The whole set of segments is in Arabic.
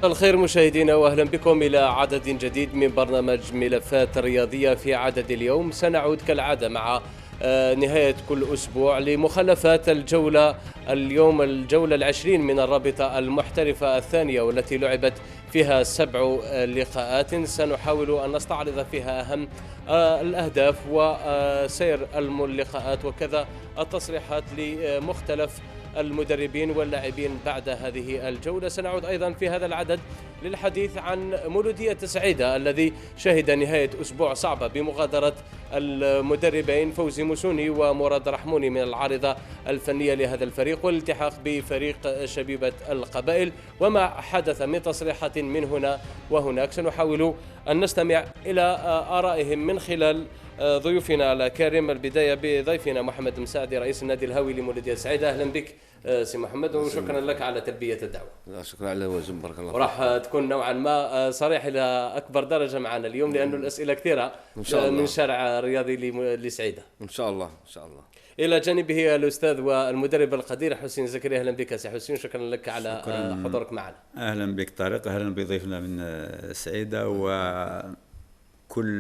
الخير مشاهدينا واهلا بكم الى عدد جديد من برنامج ملفات رياضيه. في عدد اليوم سنعود كالعاده مع نهايه كل اسبوع لمخلفات الجوله. اليوم الجوله العشرين من الرابطه المحترفه الثانيه والتي لعبت فيها 7 لقاءات. سنحاول ان نستعرض فيها اهم الاهداف وسير اللقاءات وكذا التصريحات لمختلف المدربين واللاعبين بعد هذه الجولة. سنعود أيضا في هذا العدد للحديث عن مولودية سعيدة الذي شهد نهاية أسبوع صعبة بمغادرة المدربين فوزي موسوني ومراد رحموني من العارضة الفنية لهذا الفريق والالتحاق بفريق شبيبة القبائل وما حدث من تصريحات من هنا وهناك. سنحاول أن نستمع إلى آرائهم من خلال ضيوفنا الكريم. البداية بضيفنا محمد مساعدي رئيس النادي الهاوي لمولودية سعيدة. أهلا بك سي محمد وشكرا لك على تلبية الدعوة. لا شكرا على الواجب، بارك الله. وراح تكون نوعا ما صريح إلى أكبر درجة معنا اليوم لأنه الأسئلة كثيرة من شارع رياضي لسعيدة إن شاء الله إن شاء الله. إلى جانبه الأستاذ والمدرب القدير حسين زكريا. أهلا بك سي حسين، شكرا لك على حضورك معنا. أهلا بك طارق، أهلا بضيفنا من سعيدة وكل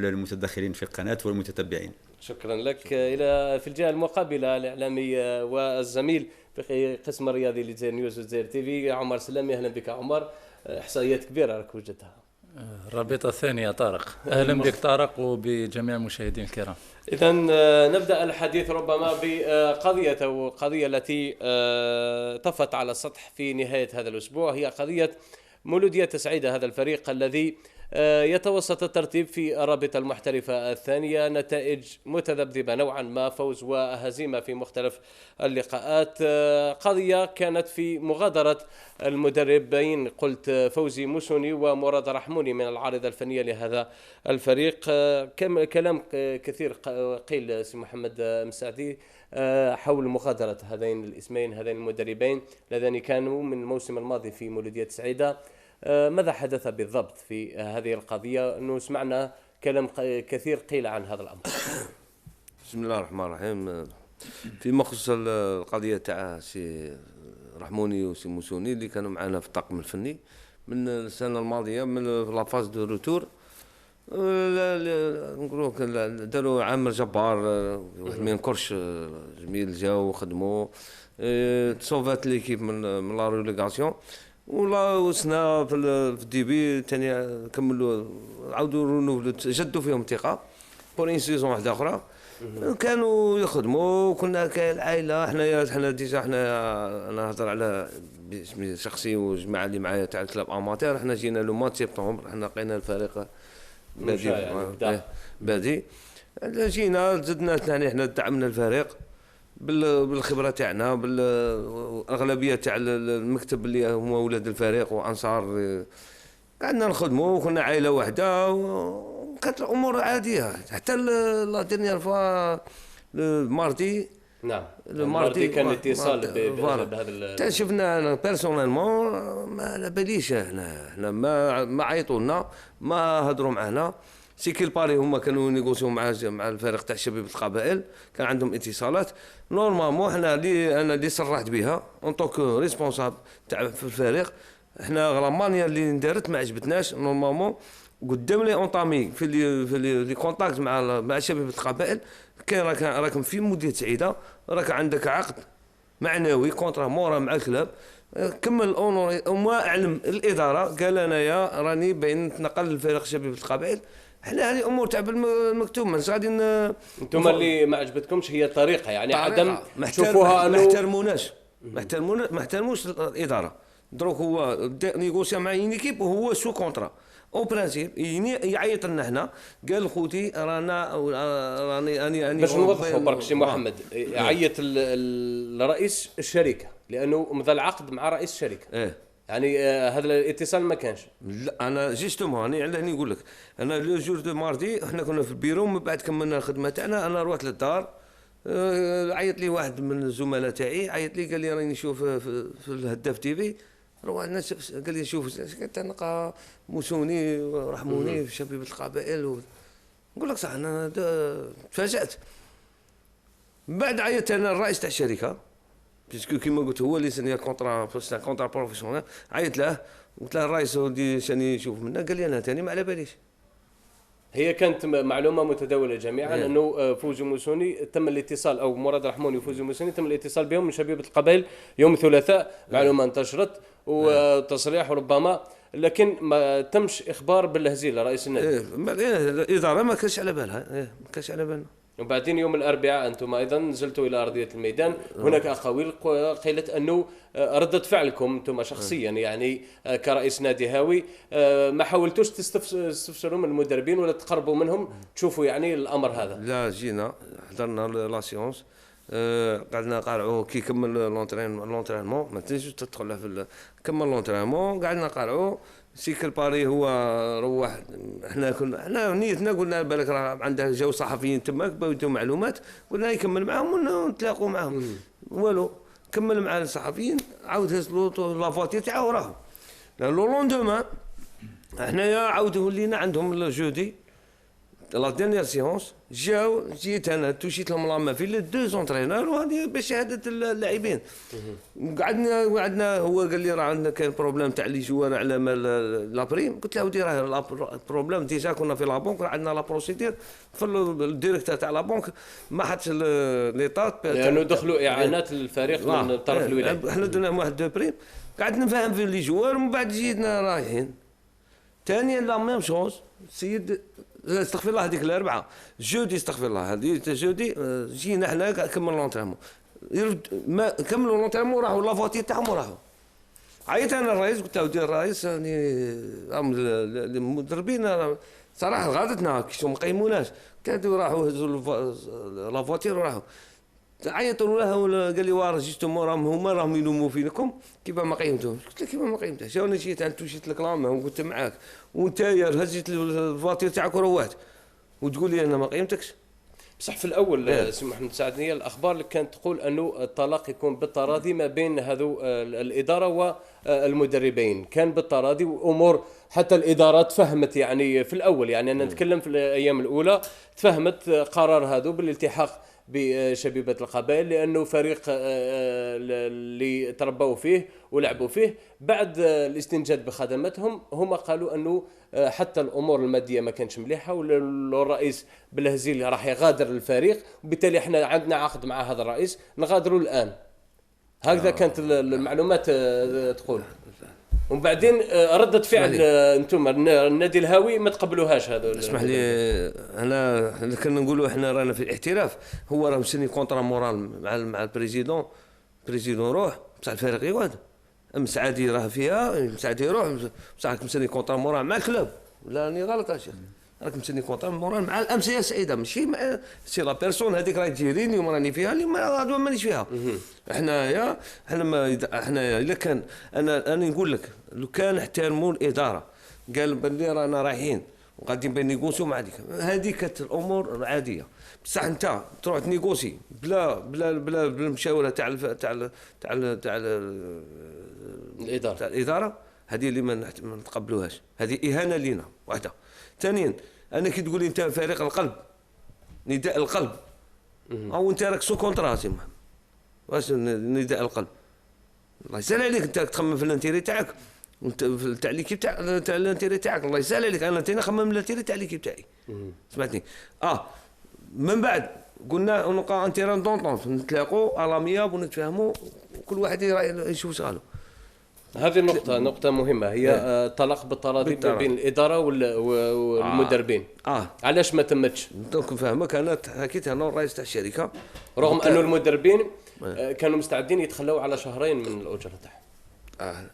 المتدخلين في القناة والمتتبعين. شكرا لك. إلى في الجهة المقابلة الإعلامي والزميل في قسم الرياضي لجزائر نيوز وجزائر تي في عمر سلامي. أهلا بك عمر، إحصائيات كبيرة راك وجدتها. الرابطة الثانية طارق. أهلا بك طارق وبجميع المشاهدين الكرام. إذن نبدأ الحديث ربما بقضية التي طفت على السطح في نهاية هذا الأسبوع، هي قضية مولودية سعيدة، هذا الفريق الذي يتوسط الترتيب في الرابطة المحترفة الثانية. نتائج متذبذبة نوعا ما، فوز وهزيمة في مختلف اللقاءات. قضية كانت في مغادرة المدربين قلت فوزي موسوني ومراد رحموني من العارضة الفنية لهذا الفريق. كلام كثير قيل سي محمد مساعدي حول مغادرة هذين الاسمين، هذين المدربين اللذين كانوا من الموسم الماضي في مولودية سعيدة. ماذا حدث بالضبط في هذه القضية؟ أنه سمعنا كلام كثير قيل عن هذا الأمر. بسم الله الرحمن الرحيم. فيما يخص القضية تاع سي رحموني وسي موسوني اللي كانوا معنا في الطاقم الفني من السنة الماضية من لا فاز دو روتور، نقولوا داروا عمل جبار، واحد من كرش جميل جاو وخدموا تصوفات ليكيب من لا ريليغاسيون. ولا وصلنا في الديبي ثاني كملوا عاودوا رونوفلو جدوا فيهم ثقه بور ان سيزون واحده اخرى. كانوا يخدموا، كنا كالعائله حنا ديجا انا نهضر على باسمي الشخصي والجماعه اللي معايا تاع الكلاب اماتير. حنا جينا لو مات سبتمبر، حنا لقينا الفريق بادي جينا زدنا ثاني، حنا دعمنا الفريق بالخبره تاعنا، بالاغلبيه تاع المكتب اللي هما ولاد الفريق وانصار. قعدنا نخدموا وكنا عائله واحده وكانت الامور عاديه حتى لا ديرنيير فوا الماردي. نعم الماردي كان اتصال بهذا شفنا انا بيرسونيلمون ما على باليش، احنا ما عيطوا لنا، ما هضروا معنا. سيكيل باري هما كانوا نيغوسيو مع الفريق تاع شبيبة القبائل، كان عندهم اتصالات نورمالمون. انا اللي صرحت بها اون طونك ريسبونسابل تاع في الفريق، احنا غرامانيا اللي ندارت ما عجبتناش نورمالمون. قدام لي اونطامي في لي كونتاكت مع شبيبة القبائل، كاين راكم في مديرية سعيدة، راك عندك عقد معنوي كونترا مورا مع الكلاب، كمل اونوري وما اعلم الاداره. قال انايا راني باين نتنقل لفريق شبيبة القبائل. احنا هذه امور تاع بالمكتوب، ما غادي انتم اللي ما عجبتكمش هي الطريقه، يعني عدم تشوفوها انه ما احترموش الاداره. دروك هو نيغوسيا مع ينيكيب وهو سو كونترا او برانسيب يعيط لنا حنا، قال خوتي راني باش نوضحوا برك سي محمد. يعيط لرئيس الشركه لانه مضى العقد مع رئيس الشركه. يعني هذا الاتصال ما كانش. لا انا جيستومون راني نقول لك، انا لو جور دو ماردي احنا كنا في البيرو، من بعد كملنا الخدمه تاعنا انا روحت للدار. عيط لي واحد من الزملاء تاعي، عيط لي قال لي راني نشوف في الهداف تي في، روحنا قال لي شوف تلقى موسوني ورحموني في شبيبة القبائل نقول لك صح انا تفاجات. بعد عيطت انا الرئيس تاع الشركه بيسكو كيما قلت هو اللي سني كونترا بروفيسيونيل، عيط له قلت له الرئيس ودي شاني يشوف منا، قال لي انا ثاني ما على باليش. هي كانت معلومه متداوله جميعا انه فوزي موسوني تم الاتصال، او مراد رحموني وفوزي موسوني تم الاتصال بهم من شبيبه القبائل يوم الثلاثاء. معلومه انتشرت وتصريح ربما، لكن ما تمش اخبار بالهزيله رئيس النادي. الاداره ما كانش على بالها، ما كانش على بالنا. وبعدين يوم الاربعاء انتم ايضا نزلتوا الى ارضيه الميدان. هناك اقاويل قيلت انه رده فعلكم انتم شخصيا يعني كرئيس نادي هاوي ما حاولتوش تستفسروا من المدربين ولا تقربوا منهم تشوفوا يعني الامر هذا؟ لا، جينا حضرنا لا سيونس، قعدنا قارعوا كي كمل لونترينمون، ما تنجمش تدخل في كمل لونترينمون، قعدنا قارعوا سيكل باري هو روح. احنا نيتنا قلنا بالك راه عنده جاو صحفيين تماك باو يدوا معلومات، قلنا يكمل معاهم ونتلاقوا معاهم. والو كمل مع الصحفيين، عاود هز لافواتير تاعو راه لو لوندومان احنايا عاود ولينا عندهم الجودي لا ديرنيير سيونس. جيت انا توشيت لهم لامين في لي دو زونترينور وهذه بشهاده اللاعبين. قعدنا هو قال لي راه عندنا كاين بروبليم تاع لي جوار على مال لابريم. قلت له ودي راه البروبليم ديجا كنا في لابونك، راه عندنا لا بروسيدير في الديريكتور تاع لابونك ما حدش ليطات لانه دخلوا اعانات للفريق من الطرف الولايي. احنا درنا واحد دو بريم، قعدت نفهم في لي جوار، ومن بعد جينا رايحين ثانيا لا ميم شوز. السيد استغفر الله هذيك الاربعه جودي، استغفر الله هذه جودي، جينا حنا كمل لونترينمون، ما كملوا لونترينمون راحوا لافواتير تاعهم وراحوا. عيطت انا الرئيس قلت له ودير الرئيس يعني المدربين صراحه غادتنا كي ما قيموناش، كانوا راحوا هزوا لافواتير وراحوا. عيطوا له قال لي واه جيتم هما راهم يلوموا فيكم كيف ما قيمتوهم. قلت له كيف ما قيمتهاش، انا جيت انت مشيت لك لامه وقلت معاك وانت هزيت الفواتير تاعك وروحت وتقول لي انا ما قيمتكش. بصح في الاول سي محمد سعدني الاخبار اللي كانت تقول انه الطلاق يكون بالتراضي ما بين هذو الاداره والمدربين، كان بالتراضي وامور حتى الاداره تفهمت يعني في الاول، يعني انا نتكلم في الايام الاولى تفهمت قرار هذا بالالتحاق بشبيبة القبائل لأنه فريق اللي تربوا فيه ولعبوا فيه. بعد الاستنجاد بخدماتهم هم قالوا أنه حتى الأمور المادية ما كانتش مليحة، والرئيس بالهزيل راح يغادر الفريق، وبالتالي احنا عندنا عقد مع هذا الرئيس نغادروا الآن. هكذا كانت المعلومات تقول. وبعدين ردة فعل انتم النادي الهاوي ما تقبلوهاش هذا. اسمح لي انا كنا نقولوا احنا رانا في الاحتراف، هو راه مسني كونترا مورال مع البريزيدون روح بصح الفريق يقعد. مسعدي راه فيها، مسعدي يروح بصح مسني كونترا مورال مع الكلوب. لا راني غلط يا شيخ، راك مسني كونترا مورال مع الامسيه سعيده، ماشي مع سي لا بيرسون هذيك راهي تجيريني اليوم راني فيها، اليوم غدوه مانيش فيها. احنا الا كان انا نقول لك لو كان احترموا الاداره قال بلي رانا رايحين وقاعدين بنيغوسيو مع هذيك كانت الامور عاديه. بصح انت تروح تنيغوسي بلا المشاوره تاع الاداره، هذه اللي ما نتقبلوهاش، هذه اهانه لينا واحده. ثانيا انا كي تقول لي انت فريق القلب نداء القلب او انت راك سو كونترا تما، واش نداء القلب؟ الله يسهل عليك انت تخمم في الانتيري تاعك وانت تاع ليكيب تاع الانتيري تاعك، الله يسهل عليك. انا نخمم الانتيري تاع ليكيب تاعي، سمعتني؟ من بعد قلنا نلقى انتيران دونطونت نتلاقوا الامياب ونتفاهموا وكل واحد يشوف شغله. هذه نقطة مهمة، هي طلاق بالتراضي بين الإدارة والمدربين. علاش ما تمتش؟ دوك نفهمك، أنا حكيت أنا الرئيس تاع الشركة رغم أنه المدربين كانوا مستعدين يتخلوا على شهرين من الأجرة تاعهم.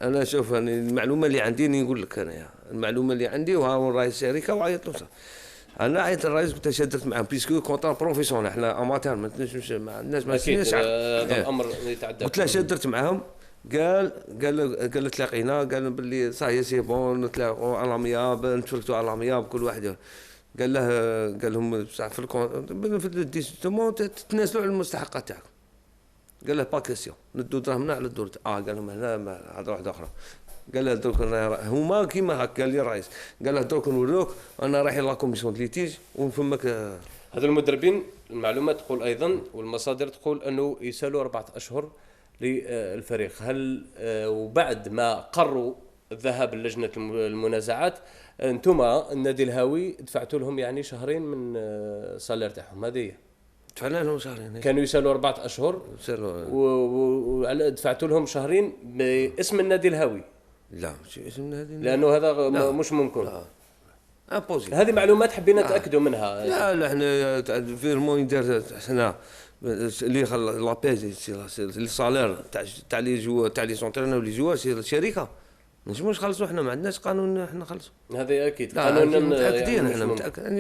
أنا شوف المعلومة اللي عندي نقول لك أنا المعلومة اللي عندي، وها رئيس الشركة وعيط له. انا عيط الرئيس قلت شدت معاه بيسكو كونتر بروفيسيونيل، احنا اماتير ما نجمش مع الناس ما نسيناش هذا الامر يتعدى. قلت له شدرت معاهم، قال تلاقينا، قال باللي صاي سي بون نتلاقوا على الامياب نتفرقوا على الامياب كل واحد قال لهم بصح في الديستمون تتنازلوا على المستحقات تاعكم. قال له با كيسيون ندو دراهمنا على الدور. قال لهم هنا هضره واحده اخرى. قال له دروك هما كيما هكا قال لي الرئيس، قال له دروك نوريوك انا رايح لا كوميسيون ليتيج ونفهمك. هذو المدربين المعلومات تقول ايضا والمصادر تقول انه يسالوا 4 اشهر للفريق. هل وبعد ما قروا الذهاب للجنة المنازعات. انتم النادي الهاوي دفعتوا لهم يعني شهرين من الصالير تاعهم، هذه دفعنا لهم شهرين، كانوا يسالوا 4 أشهر ودفعتوا لهم شهرين باسم النادي الهاوي. لا مش اسم النادي، لانه هذا مش ممكن. امبوسيبل. هذه معلومات حبينا نتاكدوا منها. لا احنا فيرمون يدير حنا اللي لا بيزي لي صالير تاع لي جو تاع لي سونترينور ولي جوار سي الشركه، مش نخلصوا حنا، ما عندناش قانون احنا نخلصوا. هذا اكيد قانون متاكدين احنا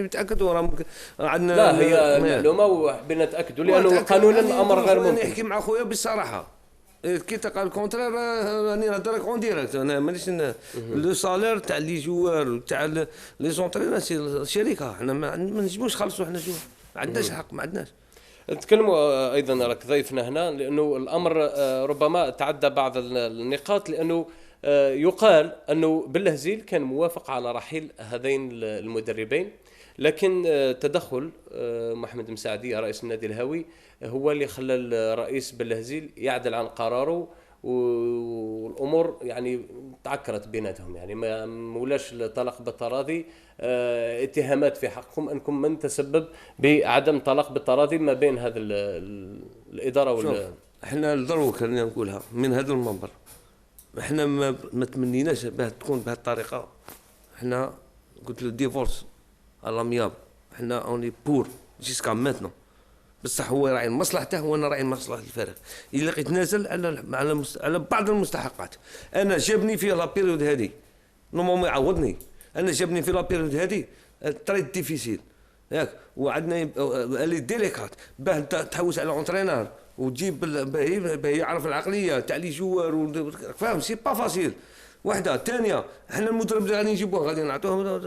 متاكد وراه عندنا. لا هي معلومه وحبينا نتاكدوا لانه قانونا الامر غير ممكن. نحكي مع خويا بالصراحه، كي تلقى الكونترير راني نهضرك اون ديريكت. انا مانيش لو صالير تاع لي جوار وتاع لي سونترينور سي الشركه، حنا ما نجموش نخلصوا حنا جوار، ما عندناش حق، ما عندناش. نتكلموا ايضا راك ضيفنا هنا لانه الامر ربما تعدى بعض النقاط، لانه يقال انه بالهزيل كان موافق على رحيل هذين المدربين، لكن تدخل محمد مساعدي رئيس النادي الهاوي هو اللي خلى الرئيس بالهزيل يعدل عن قراره، والامور يعني تعكرت بيناتهم، يعني ما مولاش طلاق بالتراضي. اتهامات في حقكم انكم من تسبب بعدم طلاق بالتراضي ما بين هذا الاداره احنا لدروك خلينا نقولها من هذا المنبر، احنا ما تمنيناش باه تكون بهذه الطريقه. احنا قلت له ديفورس على مياب، احنا اوني بور جيسكا ماتنا، بصح هو راعي مصلحته وانا راعي مصلحه الفريق. الا لقيت نازل على بعض المستحقات. انا جابني في لا بيريود هذه نورمالمون يعوضني، انا جابني في لا بيريود هذه تريد ديفيسيل ياك، وعندنا لي ديليكات باه تحوس على اونترينور وتجيب باه يعرف العقليه تاع لي جوار، فاهم سي با فاسيل. وحده ثانيه، احنا المدرب اللي غادي نجيبوه غادي نعطوه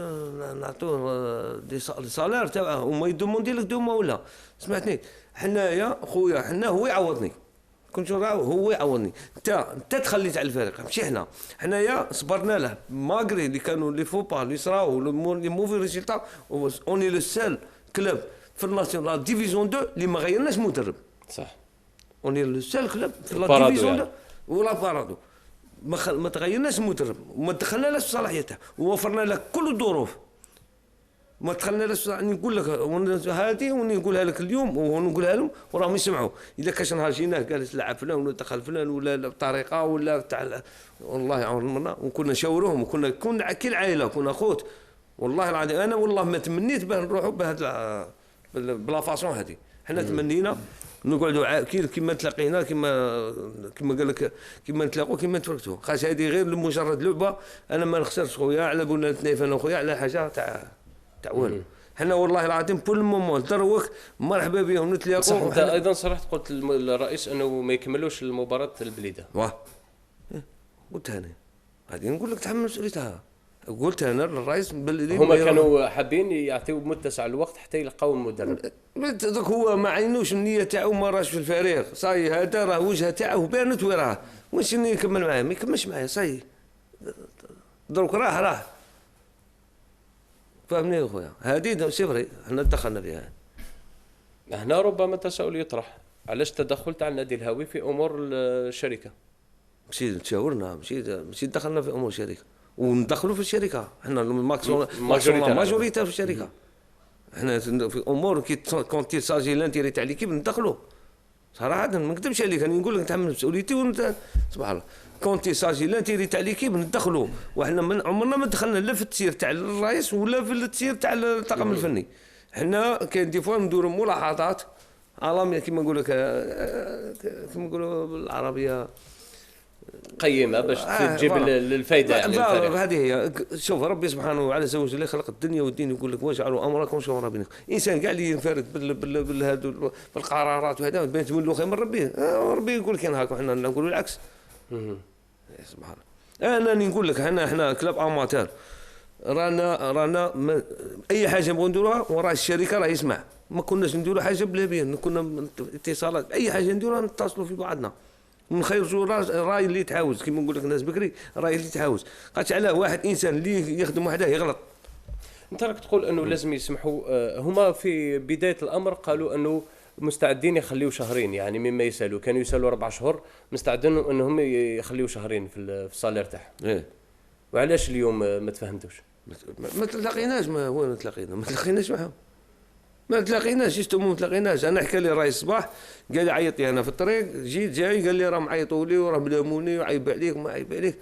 دي صالير تاعه، هما يدوموندي لك دوما ولا سمعتني. حنايا خويا حنا هو يعوضني، كنت راهو هو يعوضني. انت تخليت على الفريق ماشي حنايا صبرنا له ماغري اللي كانوا لي فوبا اللي صراو لي موفي ريزولتا. اوني لو سيل كلوب في الناسيونال ديفيزيون 2 اللي ما غيرناش مدرب. صح، اوني لو سيل كلوب في لا ديفيزيون 2 ولا بارادو ما تغيرناش مدرب، وما دخلنا له صلاحيته، ووفرنا له كل الظروف. ما دخلنا له نقول لك هذه ونقولها لك اليوم ونقولها لهم وراهم يسمعوا. اذا كاش نهار جيناه قال لعب فلان ولا دخل فلان ولا بطريقه ولا تاع والله عمرنا، وكنا نشاوروهم وكنا كي العائله كنا خوت. والله العظيم انا والله ما تمنيت باه نروحوا بهذا بلا فاصون هذه. حنا تمنينا نقعدوا كيما تلاقينا كيما قال لك كيما نتلاقوا كيما تفرقتوا، خاص هذه غير لمجرد لعبه. انا ما نخسرش خويا على بنا نتنايف انا خويا على حاجه تاع والو. حنا والله العظيم كل مومون دروك مرحبا بهم نتلاقوا. صح، انت ايضا صرحت قلت للرئيس انه ما يكملوش المباراه البليده. واه قلت انا غادي نقول لك تحمل مسؤوليتها. قلت انا للرئيس هما كانوا حابين يعطيو متسع الوقت حتى يلقاو المدرب. دوك هو ما عينوش النيه تاعو، ما راش في الفريق صاي. هذا راه وجهه تاعو بانت وراه، واش يكمل معاه ما يكملش معاه صاي. دروك راه فهمني يا خويا. هذه سيفري حنا دخلنا فيها. هنا ربما تساؤل يطرح، علاش تدخل تاع النادي الهاوي في امور الشركه؟ مشي تشاورنا، مشي دخلنا في امور الشركه وندخلوا في الشركه. حنا ماجوريتا في الشركه. حنا في امور كي كونتي ساجي لانتيري تاع ليكيب ندخلوا صراحه. ما نكذبش عليك، انا نقول لك نتحمل مسؤوليتي سبحان الله. كونتي ساجي لانتيري تاع ليكيب ندخلوا، وحنا من عمرنا ما دخلنا لا في التسيير تاع الرئيس ولا في التسيير تاع الطاقم الفني. حنا كاين دي فوا نديروا ملاحظات عالميه كيما نقول لك كيما نقولوا بالعربيه قيمه باش تجيب الفائده يعني الفريق. هذه هي. شوف ربي سبحانه وتعالى زوج اللي خلق الدنيا والدين يقول لك واجعلوا امركم شورى بينكم. انسان كاع اللي ينفرد بالهذو بالقرارات وهذا بين تولوا خير من ربي. ربي يقول كان هاكم، حنا نقولوا العكس. سبحان الله. انا نقول لك حنا كلاب اماتور رانا اي حاجه نبغوا نديروها وراء الشركه راه يسمع. ما كناش نديروا حاجه بلا بين، كنا اتصالات اي حاجه نديروها نتصلوا في بعضنا ونخيروا راي اللي يتعاوز كيما نقول لك الناس بكري، راي اللي يتعاوز. قالت على واحد انسان اللي يخدم وحده يغلط. انت راك تقول انه لازم يسمحوا. هما في بدايه الامر قالوا انه مستعدين يخليوا شهرين، يعني مما يسالوا كانوا يسالوا 4 أشهر، مستعدين انهم يخليوا شهرين في الصالير تاعهم. وعلاش اليوم ما تفهمتوش؟ ما تلاقيناش، ما هو ما تلاقيناش معاهم، ما تلاقيناش يستمو، ما تلاقيناش. انا حكى لي راي الصباح قال لي عيط لي انا في الطريق، جيت جاي قال لي راه معيطوا لي وراه ملاموني وعيب عليك وما عيب عليك.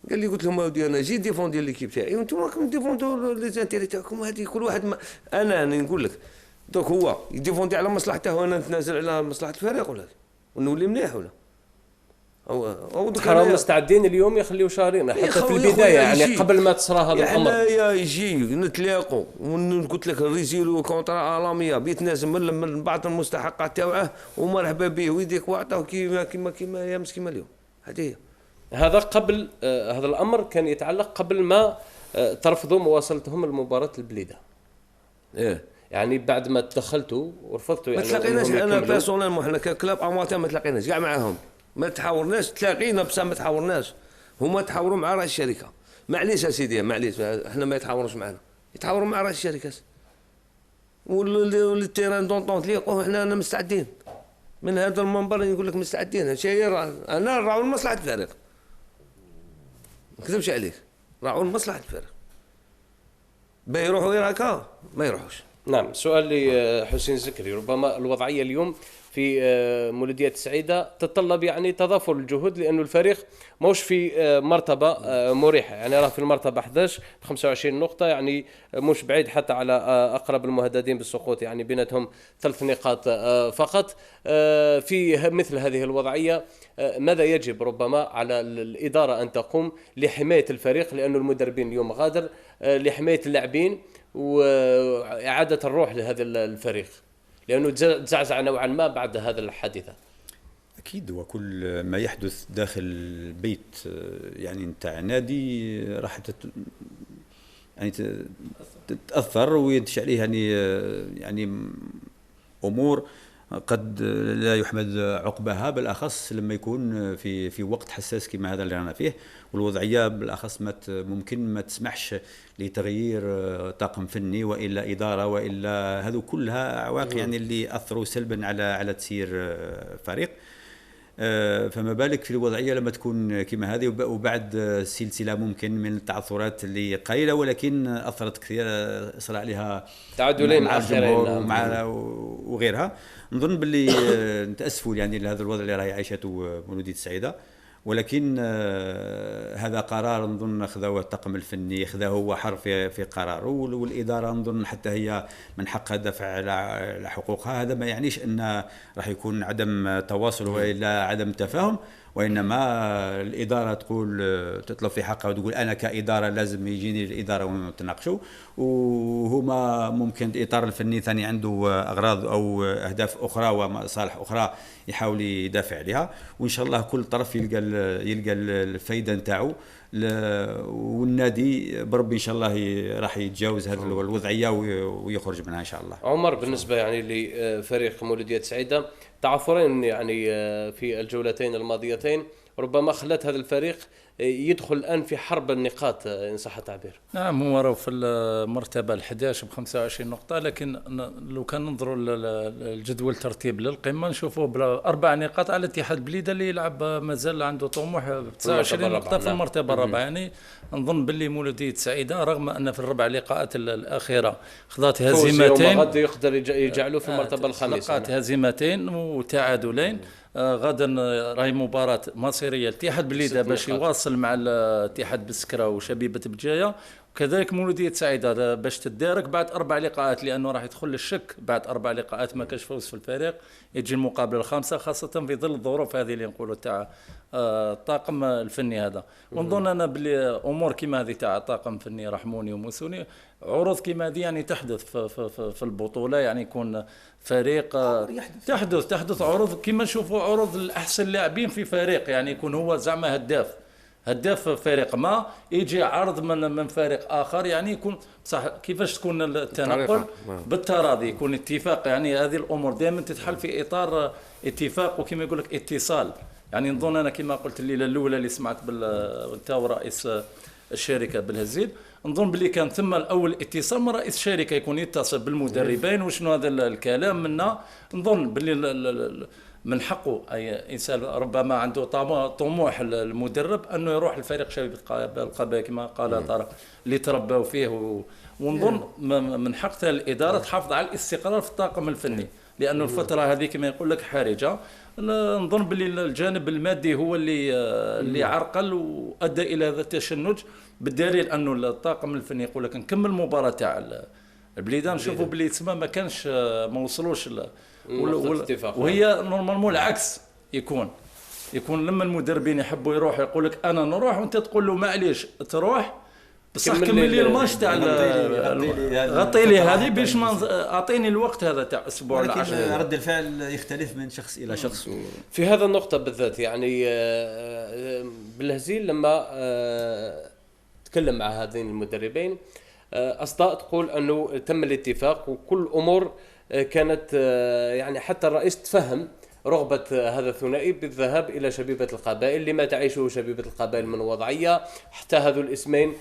قال لي قلت لهم اودي انا جيت ديفوندي ليكيب تاعي وانتم راكم ديفوندوا لي زانتيري تاعكم. هذه كل واحد ما انا نقول لك دوك هو يديفوندي على مصلحته وانا نتنازل على مصلحه الفريق ولا ونولي مليح ولا او راهم مستعدين اليوم يخليو شهرين حتى في البدايه يعني قبل ما تصرى هذا الامر. يا يجي نتلاقوا قلت لك ريزيلو كونترا عالميه بيتنازل من بعض المستحقات تاعه ومرحبا به ويديك واعطاه كيما يمس كيما اليوم. هذه هذا قبل هذا الامر كان يتعلق قبل ما ترفضوا مواصلتهم لمباراه البليده. ايه يعني بعد ما تدخلتوا ورفضتوا يعني ما تلاقيناش. انا بيرسونيل احنا ككلاب اماتير ما تلاقيناش كاع معاهم، ما تحاورناش. تلاقينا بصح ما تحاورناش، هما تحاوروا مع رئيس الشركه. معليش يا سيدي معليش، احنا ما يتحاوروش معنا، يتحاوروا مع رئيس الشركات والتيران دونطونت اللي يقولوا احنا مستعدين. من هذا المنبر نقول لك مستعدين. شيء انا راعوا لمصلحه الفريق، ما نكذبش عليك، راعوا لمصلحه الفريق. بيروحوا هكا ما يروحوش. نعم. سؤال لحسين زكري، ربما الوضعيه اليوم في مولودية السعيدة تتطلب يعني تضافر الجهود، لأنه الفريق موش في مرتبة مريحة، يعني راه في المرتبة 11 ب 25 نقطة، يعني مش بعيد حتى على أقرب المهددين بالسقوط، يعني بيناتهم 3 نقاط فقط. في مثل هذه الوضعية ماذا يجب ربما على الإدارة أن تقوم لحماية الفريق، لأنه المدربين اليوم غادر، لحماية اللاعبين وإعادة الروح لهذا الفريق، لأنه تزعزع نوعا ما بعد هذا الحادثة؟ أكيد، وكل ما يحدث داخل البيت يعني نتاع نادي راح يعني تتأثر ويدش عليه يعني أمور قد لا يحمد عقبها، بالأخص لما يكون في وقت حساس كما هذا اللي رانا فيه، والوضعية بالأخص ممكن ما تسمحش لتغيير طاقم فني وإلا إدارة وإلا هذو كلها عواقب يعني اللي أثروا سلبا على تسيير فريق. فما بالك في الوضعية لما تكون كما هذه وبعد سلسلة ممكن من التعثرات اللي قليلة ولكن أثرت كثير، صار عليها تعادلين مع الجمهور وغيرها. نظن باللي نتأسفوا يعني لهذا الوضع اللي راهي عايشته مولودية السعيدة، ولكن هذا قرار نظن أخذه الطاقم الفني، أخذه هو حر في قراره، والإدارة نظن حتى هي من حقها الدفع على حقوقها. هذا ما يعنيش أن راح يكون عدم تواصل وإلا عدم تفاهم، وإنما الإدارة تطلب في حقها وتقول أنا كإدارة لازم يجيني الإدارة ونتناقشوا، وهما ممكن الإطار الفني ثاني عنده أغراض أو أهداف أخرى ومصالح أخرى يحاول يدافع عليها، وإن شاء الله كل طرف يلقى الفايدة نتاعو، والنادي بربي إن شاء الله راح يتجاوز هذه الوضعية ويخرج منها إن شاء الله. عمر، بالنسبة يعني لفريق مولودية سعيدة، تعثرين يعني في الجولتين الماضيتين ربما خلت هذا الفريق يدخل الآن في حرب النقاط إن صح التعبير. نعم، هو راه في المرتبة 11 ب 25 نقطة، لكن لو كان ننظروا الجدول ترتيب للقمة نشوفوا ب4 نقاط على اتحاد بليدة اللي يلعب مازال عنده طموح ب 29 نقطة في المرتبة الرابعة. يعني نظن باللي مولودية سعيدة رغم أن في ال4 لقاءات الأخيرة خضات هزيمتين، غد يقدر يجعلوا في المرتبة الخامسة، لقات هزيمتين وتعادلين. غدا راهي مباراة مصيرية لاتحاد بليدة باش يواصل مع الاتحاد بسكرة وشبيبة بجاية، وكذلك مولودية سعيدة باش تدارك بعد 4 لقاءات، لأنه راح يدخل الشك بعد 4 لقاءات ما كاش فوز في الفريق، يجي المقابلة الخامسة، خاصة في ظل الظروف هذه اللي نقولوا تاع الطاقم الفني هذا. ونظن أنا بلي أمور كما هذه تاع الطاقم الفني رحموني وموسوني، عروض كما هذه يعني تحدث في البطولة، يعني يكون فريق تحدث عروض كما نشوفوا عروض الأحسن لاعبين في فريق، يعني يكون هو زعما هداف فريق ما، يجي عرض من فريق آخر، يعني يكون صح كيفاش تكون التنقل بالتراضي، يكون اتفاق. يعني هذه الأمور دائما تتحل في إطار اتفاق وكما يقول لك اتصال. يعني نظن أنا كما قلت الليلة الأولى اللي سمعت بالتاو رئيس الشركة بالهزيل، نظن باللي كان ثم الأول اتصال من رئيس الشركة يكون يتصل بالمدربين وشنو هذا الكلام منا. نظن باللي من حقه اي انسان ربما عنده طموح المدرب انه يروح لفريق شباب القبائل كما قال طارق اللي تربوا فيه ونظن من حق الاداره تحافظ على الاستقرار في الطاقم الفني، لانه الفتره هذه كما يقول لك حرجه. نظن باللي الجانب المادي هو اللي عرقل وادى الى هذا التشنج، بالدليل انه الطاقم الفني يقول لك نكمل المباراه تاع البليده، نشوفوا باللي تسمى ما كانش ما وصلوش وهي نورمالمون العكس يكون لما المدربين يحبوا يروحوا يقول لك انا نروح وانت تقول له معليش تروح بصح كمل لي الماتش تاع غطي لي هذه باش ما اعطيني الوقت هذا تاع اسبوع ولا 10. رد الفعل يختلف من شخص الى شخص. في هذا النقطه بالذات يعني بالهزيل لما تكلم مع هذين المدربين اصداء تقول انه تم الاتفاق وكل امور كانت يعني حتى الرئيس تفهم رغبة هذا الثنائي بالذهاب إلى شبيبة القبائل لما تعيشه شبيبة القبائل من وضعية. حتى هذو الاسمين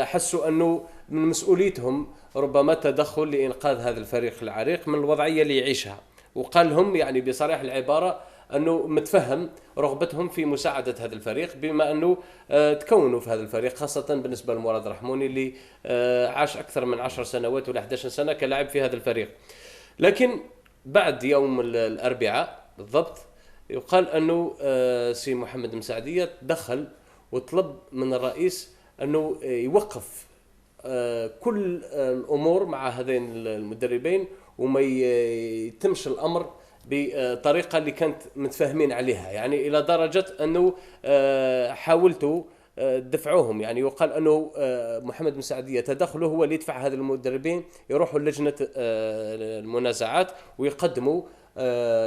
حسوا أنه من مسؤوليتهم ربما التدخل لإنقاذ هذا الفريق العريق من الوضعية اللي يعيشها، وقال لهم يعني بصريح العبارة أنه متفهم رغبتهم في مساعدة هذا الفريق بما أنه تكونوا في هذا الفريق، خاصة بالنسبة لمراد رحموني اللي عاش أكثر من 10 سنوات ولا 11 سنة كلاعب في هذا الفريق. لكن بعد يوم الأربعاء بالضبط يقال أنه سي محمد مساعدية دخل وطلب من الرئيس أنه يوقف كل الأمور مع هذين المدربين وما يتمش الأمر بطريقة اللي كانت متفاهمين عليها، يعني إلى درجة أنه حاولتوا دفعوهم. يعني يقال أنه محمد مساعدية تدخله هو اللي يدفع هذا المدربين يروحوا لجنة المنازعات ويقدموا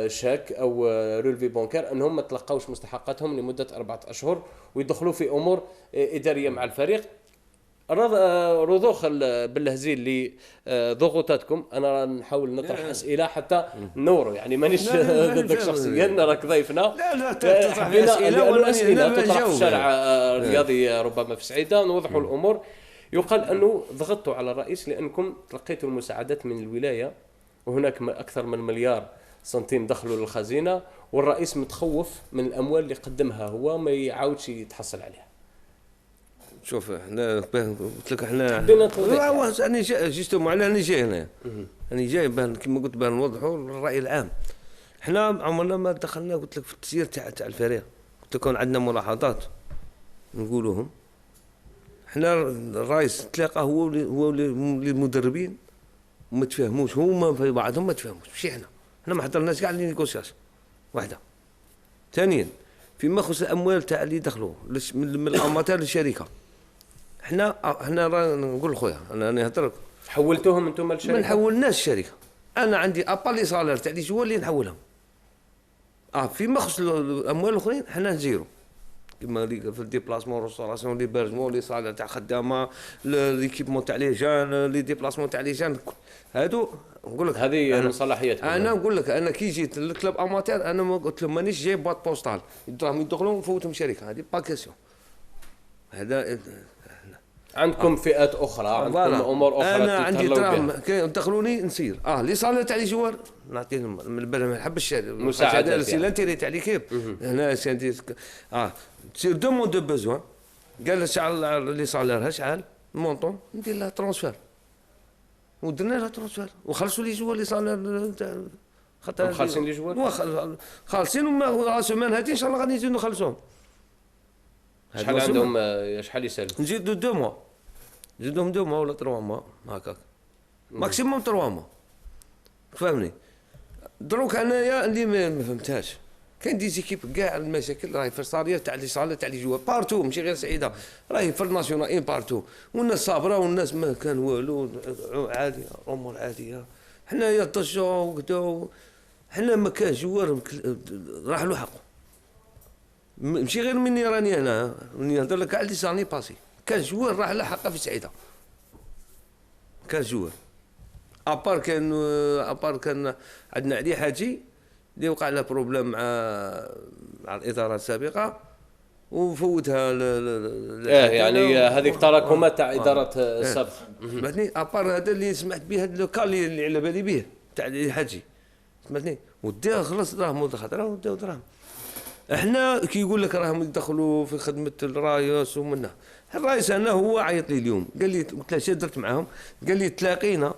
شاك أو رولفي بونكر أنهم ما تلقوش مستحقاتهم لمدة 4 أشهر ويدخلوا في أمور إدارية مع الفريق. رضوخ بالهزيل لضغوطاتكم أنا نحاول نطرح أسئلة حتى نورو، يعني مانيش ضدك شخصيا، راك ضيفنا. لا أسئلة تطرح في الشارع الرياضي ربما في سعيدة نوضحوا الأمور. يقال أنه ضغطتوا على الرئيس لأنكم تلقيتوا المساعدات من الولاية وهناك أكثر من مليار سنتيم دخلوا للخزينة، والرئيس متخوف من الأموال اللي قدمها هو ما يعاودش يتحصل عليها. شوف احنا قلت لك احنا انا جيستو على انا جاي هنا، انا جاي كما قلت بان نوضحوا الراي العام. احنا عمرنا ما دخلنا قلت لك في التسيير تاع الفريق، قلت لكم عندنا ملاحظات نقولوهم. احنا الرئيس تلاقى هو للمدربين وما تفهموش، هما في بعضهم ما تفهموش، ماشي احنا ما حضرناش كاع لي نيغوسياسيون واحده. ثانيا فيما يخص الاموال تاع اللي دخلوا من الاماتير للشركه، احنا نقول خويا انا نهضر حولتوهم انتم للشركه؟ ما نحولناش الشركه، انا عندي ابالي صالير تاع لي جوا اللي نحولهم. فيما يخص الاموال الاخرين حنا نزيرو كما في الديبلاسمون ريستوراسيون لي بيرجمون لي صالير تاع خدامه ليكيبمون تاع لي جان لي ديبلاسمون تاع لي جان هادو نقول لك هذه من صلاحياتكم. انا نقول لك انا كي جيت للكلوب اماتير انا ما قلت لهم مانيش جايب باط بوستال الدراهم يدخلوا ونفوتهم شركه، هذه با كيسيون. هذا عندكم فئات اخرى، عندكم امور اخرى انا عندي دراهم دخلوني نسير لي صالير تاع لي جوار نعطيهم من البلد ما نحبش مساعدات سي لانتيري تاع ليكيب هنا سي سير دومون دو بوزوان. قال شحال لي صاليرها شحال مونطون ندير لها ترونسفير ودرنا لها ترونسفير وخلصوا لي جوار لي صالير تاع خاطر خالصين لي جوار خالصين وما سيمان هذه ان شاء الله غادي نزيدو نخلصوهم. شحال عندهم شحال يسالوا؟ نزيدو 2 موا نزيدهم 2 موا ولا 3 موا هكاك ماكسيموم 3 موا فهمني. دروك انايا اللي ما فهمتهاش كاين دي زيكيب كاع المشاكل راهي في الصالير تاع لي صالير تاع لي جوا بارتو ماشي غير سعيده، راهي في الناسيونال ان بارتو والناس صابره والناس ما كان والو عادي امور عاديه. حنايا طشوا وكدا حنا ما كان جوار راح له حقه ماشي غير مني راني انا نهضر لك على لي ساني باسي كان جوار راح له حقه في سعيده كان جوار ابار كان عندنا علي حاجي اللي وقع له بروبليم مع الاداره السابقه وفوتها يعني هذيك تراكمات تاع اداره السابقه. فهمتني ابار هذا اللي سمعت به هذا الكال اللي على بالي به تاع الحاجي سمعتني، وديها خلص دراهم ودخل وديها دراهم. احنا كي يقول لك راهم يدخلوا في خدمه الرايس ومنها الرايس، انا هو عيط لي اليوم قال لي، قلت له شنو درت معاهم؟ قال لي تلاقينا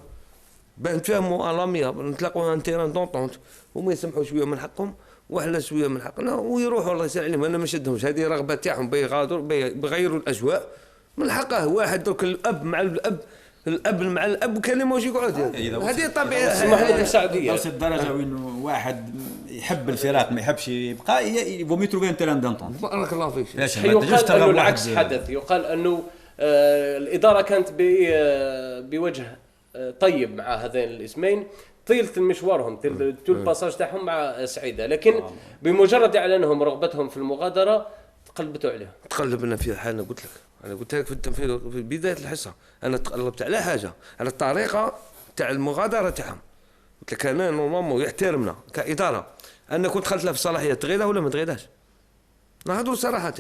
باه نتفاهموا الاميه، نتلاقوا ان تيران دونطونت، هما يسمحوا شويه من حقهم وحنا شويه من حقنا ويروحوا. الله يسهل عليهم، انا ما شدهمش، هذه رغبه تاعهم بيغادروا بيغيروا الاجواء، من حقه واحد. درك الاب مع الاب، الاب مع الاب وكان ماهوش يقعد، هذه طبيعه. محمد السعديه وصل الدرجه وين واحد يحب الفراق ما يحبش يبقى يفومي تروفي ان تيران دونطونت. بارك الله فيك. يقال انه العكس حدث، يقال انه الاداره كانت بوجه طيب مع هذين الاسمين طيلة مشوارهم، طول الباساج تاعهم مع سعيده، لكن بمجرد اعلانهم رغبتهم في المغادره تقلبتوا عليهم. تقلبنا في حالنا، قلت لك انا قلت لك في بدايه الحصه، انا تقلبت على حاجه، على الطريقه تاع المغادره تاعهم. قلت لك انا نورمالمون يحترمنا كاداره، انا كنت دخلت له في الصلاحيه تغيرها ولا ما تغيرهاش؟ نهضروا صراحه،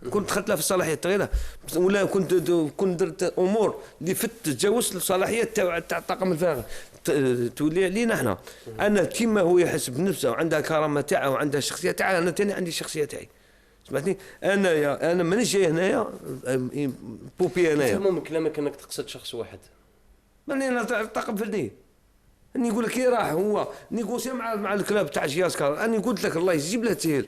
كنت دخلت له في الصلاحيه تغيرها ولا كنت درت امور اللي تجاوزت الصلاحيه تاع الطاقم الفارغ تولي علينا احنا. انا كيما هو يحس بنفسه وعندها كرامه تاعها وعندها شخصيه تاعها، انا ثاني عندي الشخصيه تاعي. سمعتني، انا مانيش جاي هنايا بوبي هنايا. تفهموا من كلامك انك تقصد شخص واحد؟ ماني انا طاقم فردي. اني نقول لك كي راح هو نيغوسي مع الكلاب تاع جياسكار، اني قلت لك الله يجيب له تسهيل،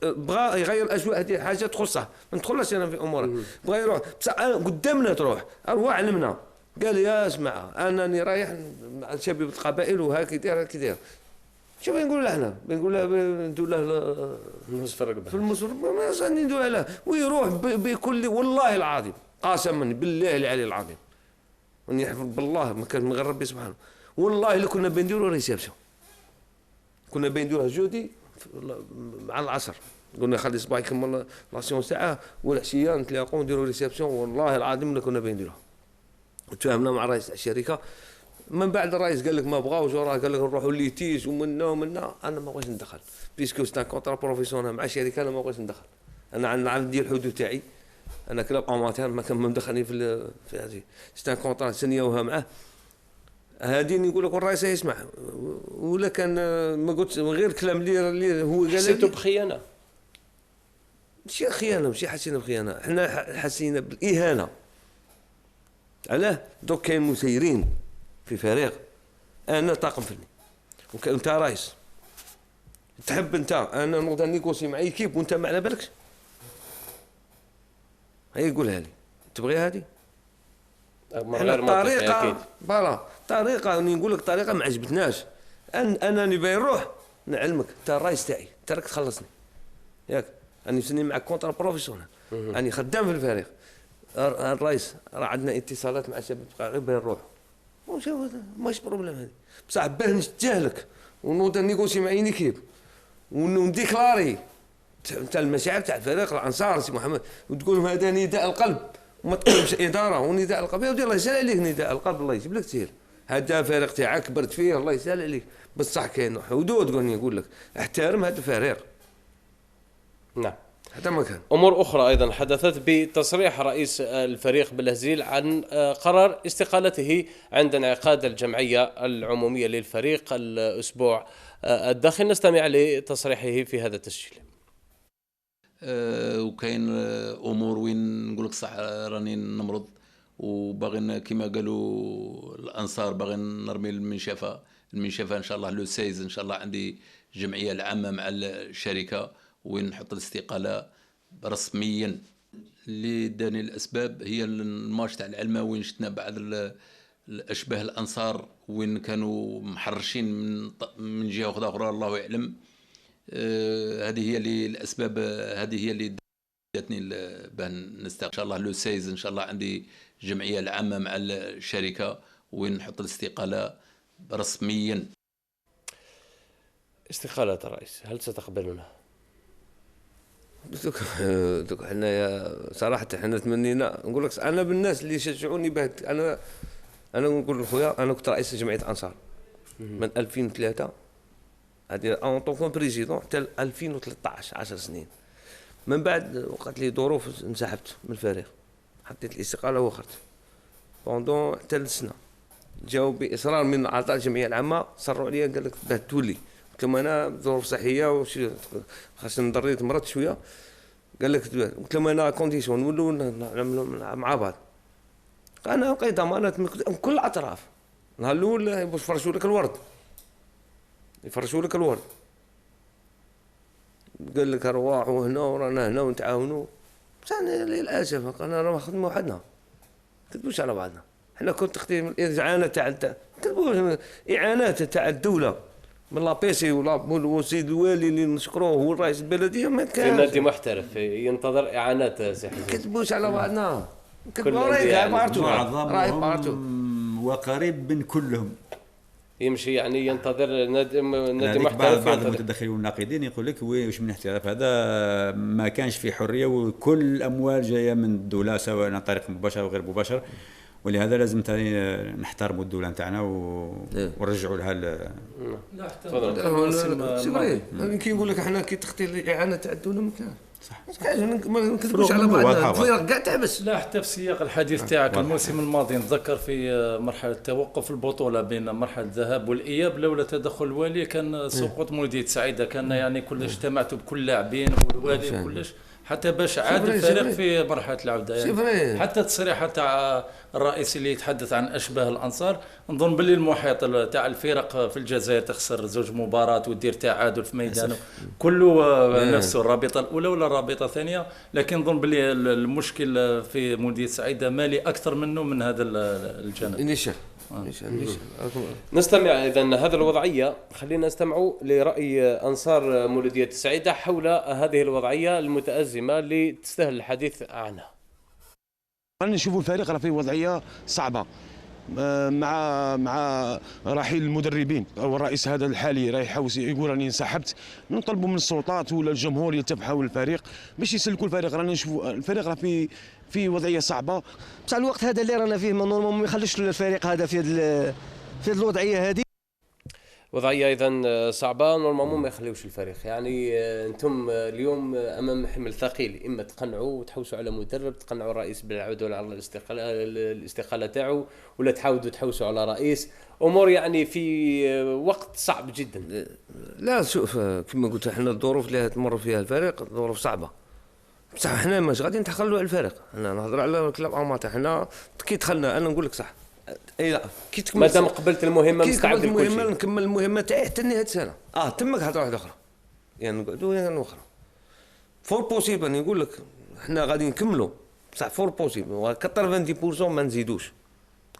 بغى يغير الاجواء، هذه حاجه تخصه، ما ندخلش انا في اموره. بغى يروح بصح قدامنا تروح اروح علمنا، قال لي يا اسمع انني رايح مع شباب القبائل وهاكي داير هاكي داير. شوف نقول له احنا بنقول له ندور له في المصر ما صاني ندور له ويروح بكل، والله العظيم قسما بالله العلي العظيم اني يحفظ بالله ما كان من غير ربي سبحانه، والله اللي كنا بنديروا ريسبسيون، كنا بنديروها جودي مع العصر، قلنا خلي صباح يكمل لاسيون ساعه والعشيه نتلاقوا نديروا ريسبسيون، والله العظيم اللي كنا بنديروها. تفاهمنا مع رئيس الشركه، من بعد الرئيس قال لك ما بغاوش، وراه قال لك نروحوا ليتيج ومنا انا ما بغيتش ندخل بيسكو ستا كونترا بروفيسيونال مع شركه، انا ما بغيتش ندخل، انا عندي الحدود تاعي، انا كلاب اماتير ما كان مدخلني في هذه ستا كونترا سنيوها معاه. هذه نقول لك الرئيس يسمع، ولا كان ما قلت غير كلام اللي هو قال لي. حسيتوا بخيانه؟ ماشي خيانه، ماشي حسينا بخيانه، احنا حسينا بالاهانه. علاه؟ دوك كاين مسيرين في فريق، انا طاقم فني وانت رئيس، تحب انت انا نقدر نيكوسي مع ايكيب وانت ما على بالكش؟ هي قولها لي، تبغي هذه؟ احنا الطريقه فوالا طريقه نقول لك طريقه ما عجبتناش. انا نبي نروح نعلمك، انت الرئيس تاعي، انت راك تخلصني ياك، راني سني معك كونترا بروفيسيونال، راني خدام في الفريق. الرئيس راه عندنا اتصالات مع شباب غير بين نروح، ماشي بروبليم هذه، بصح باه نتجاهلك ونوض نيغوسي مع ايكيب ونديكلاري تاع المشاعر تاع الفريق الانصار سي محمد، وتقول لهم هذا نداء القلب وما تقولش اداره ونداء القلب. يا ودي الله يسهل عليك، نداء القلب الله يجيب لك تسهيل، هذا الفريق تاعك كبرت فيه الله يسهل عليك، بصح كاين حدود. نقول لك احترم هذا الفريق. نعم، هذا ما كان. امور اخرى ايضا حدثت بتصريح رئيس الفريق بالهزيل عن قرار استقالته عند انعقاد الجمعيه العموميه للفريق الاسبوع الداخل. نستمع لتصريحه في هذا التسجيل. وكاين امور وين نقول لك صح راني نمرض وباغي كما قالوا الانصار باغي نرمي المنشفه ان شاء الله لو 16 ان شاء الله عندي الجمعيه العامه مع الشركه وين نحط الاستقاله رسميا. اللي داني الاسباب هي الماتش تاع العلمه وين شفنا بعض الاشباه الانصار وين كانوا محرشين من جهه اخرى الله يعلم. هذه هي اللي الاسباب، هذه هي اللي داتني باه نستقل ان شاء الله لو 16 ان شاء الله عندي الجمعيه العامه مع الشركه وين نحط الاستقاله رسميا. استقاله الرئيس هل ستقبلونها؟ دوك حنايا صراحه حنا تمنينا، نقول لك انا بالناس اللي شجعوني به، انا نقول لخويا انا كنت رئيس جمعيه الانصار من 2003 هذه اون طون بريزيدون حتى 2013 10 سنين. من بعد وقعت لي ظروف انسحبت من الفريق، حطيت الاستقاله وخرجت بوندون حتى السنه. جاوا باصرار من اعضاء الجمعيه العامه، صروا عليا قال لك باه تولي. قلت لهم انا ظروف صحيه وشي خاصني نضريت مرضت شويه. قال لك قلت لهم انا كونديسيون نولوا نعملوا مع بعض. انا لقيت ضمانات من كل الاطراف. النهار الاول يفرشوا لك الورد، يفرشوا لك الورد، قال لك ارواحوا هنا ورانا هنا ونتعاونوا. بصح انا للاسف انا راه خدمه وحدنا، كتبوش على بعضنا. حنا كنت تخدم الاعانات تاع كتبوا اعانات تاع الدوله من لابيسي والسيد الوالي اللي نشكروه هو الرئيس البلديه ما كانش. في نادي محترف ينتظر اعانات سي حسين. كتبوش على بعضنا، كتبوا يعني راهي بارتو وقريب من كلهم. يمشي يعني ينتظر نادي محترف. بعض محترف. المتدخلين والناقدين يقول لك واش من احتراف هذا ما كانش في حريه، وكل الاموال جايه من الدوله سواء عن طريق مباشر او غير مباشر، ولهذا لازم ثاني نحترموا الدوله نتاعنا ونرجعوا لها. لا تفضل. كي يقول لك احنا كي تختي الاعانه تاع الدوله ما كانش. ما نكذبوش على بعضنا، الفريق كاع تعبس. لا حتى في سياق الحديث تاعك الموسم الماضي نتذكر في مرحله توقف البطوله بين مرحله الذهاب والاياب لولا تدخل الوالي كان سقوط مولوديه سعيده. كان يعني كلش اجتمعتوا بكل اللاعبين والوالي وكلش حتى باش عاد الفريق في مرحله العوده يعني. حتى التصريحات تاع الرئيس اللي يتحدث عن اشباه الانصار، نظن باللي المحيط تاع الفرق في الجزائر تخسر زوج مباراه ودير تعادل في ميدانه كله نفسه الرابطه الاولى ولا الرابطه الثانيه، لكن نظن باللي المشكل في مولوديه سعيده مالي اكثر منه من هذا الجانب. نستمع إذا هذه الوضعية، خلينا نستمعوا لرأي أنصار مولودية السعيدة حول هذه الوضعية المتأزمة اللي تستاهل الحديث عنها. رانا نشوفوا الفريق راه في وضعية صعبة مع رحيل المدربين او الرئيس هذا الحالي راه يحاول يقول راني انسحبت. نطلبوا من السلطات ولا الجمهور يلتف حول الفريق باش يسلكوا الفريق. رانا نشوفوا الفريق راه في وضعيه صعبه. بصح الوقت هذا اللي رانا فيه ما يخليش الفريق هذا في الوضعيه هذه. وضعية إذا صعبة نورمالمون ما يخليوش الفريق. يعني أنتم اليوم أمام حمل ثقيل، إما تقنعوا وتحوسوا على مدرب، تقنعوا الرئيس بالعودة على الاستقالة تاعو، ولا تحاولوا تحوسوا على رئيس. أمور يعني في وقت صعب جدا. لا شوف كما قلت احنا الظروف اللي تمر فيها الفريق ظروف صعبة، بصح احنا مش غادي نتخلوا على الفريق. انا نهضر على كلاب اماتير. احنا كي دخلنا انا نقول لك صح، اي لا كي تكمل مادام قبلت المهمه مستعد لكل شيء. نكمل المهمه تاعي حتى نهايه السنه. تمك هضره واحده اخرى يعني نقعدوا يعني اخرى فور بوسيبل. نقول لك احنا غادي نكملوا بصح فور بوسيبل وكثر 20% ما نزيدوش.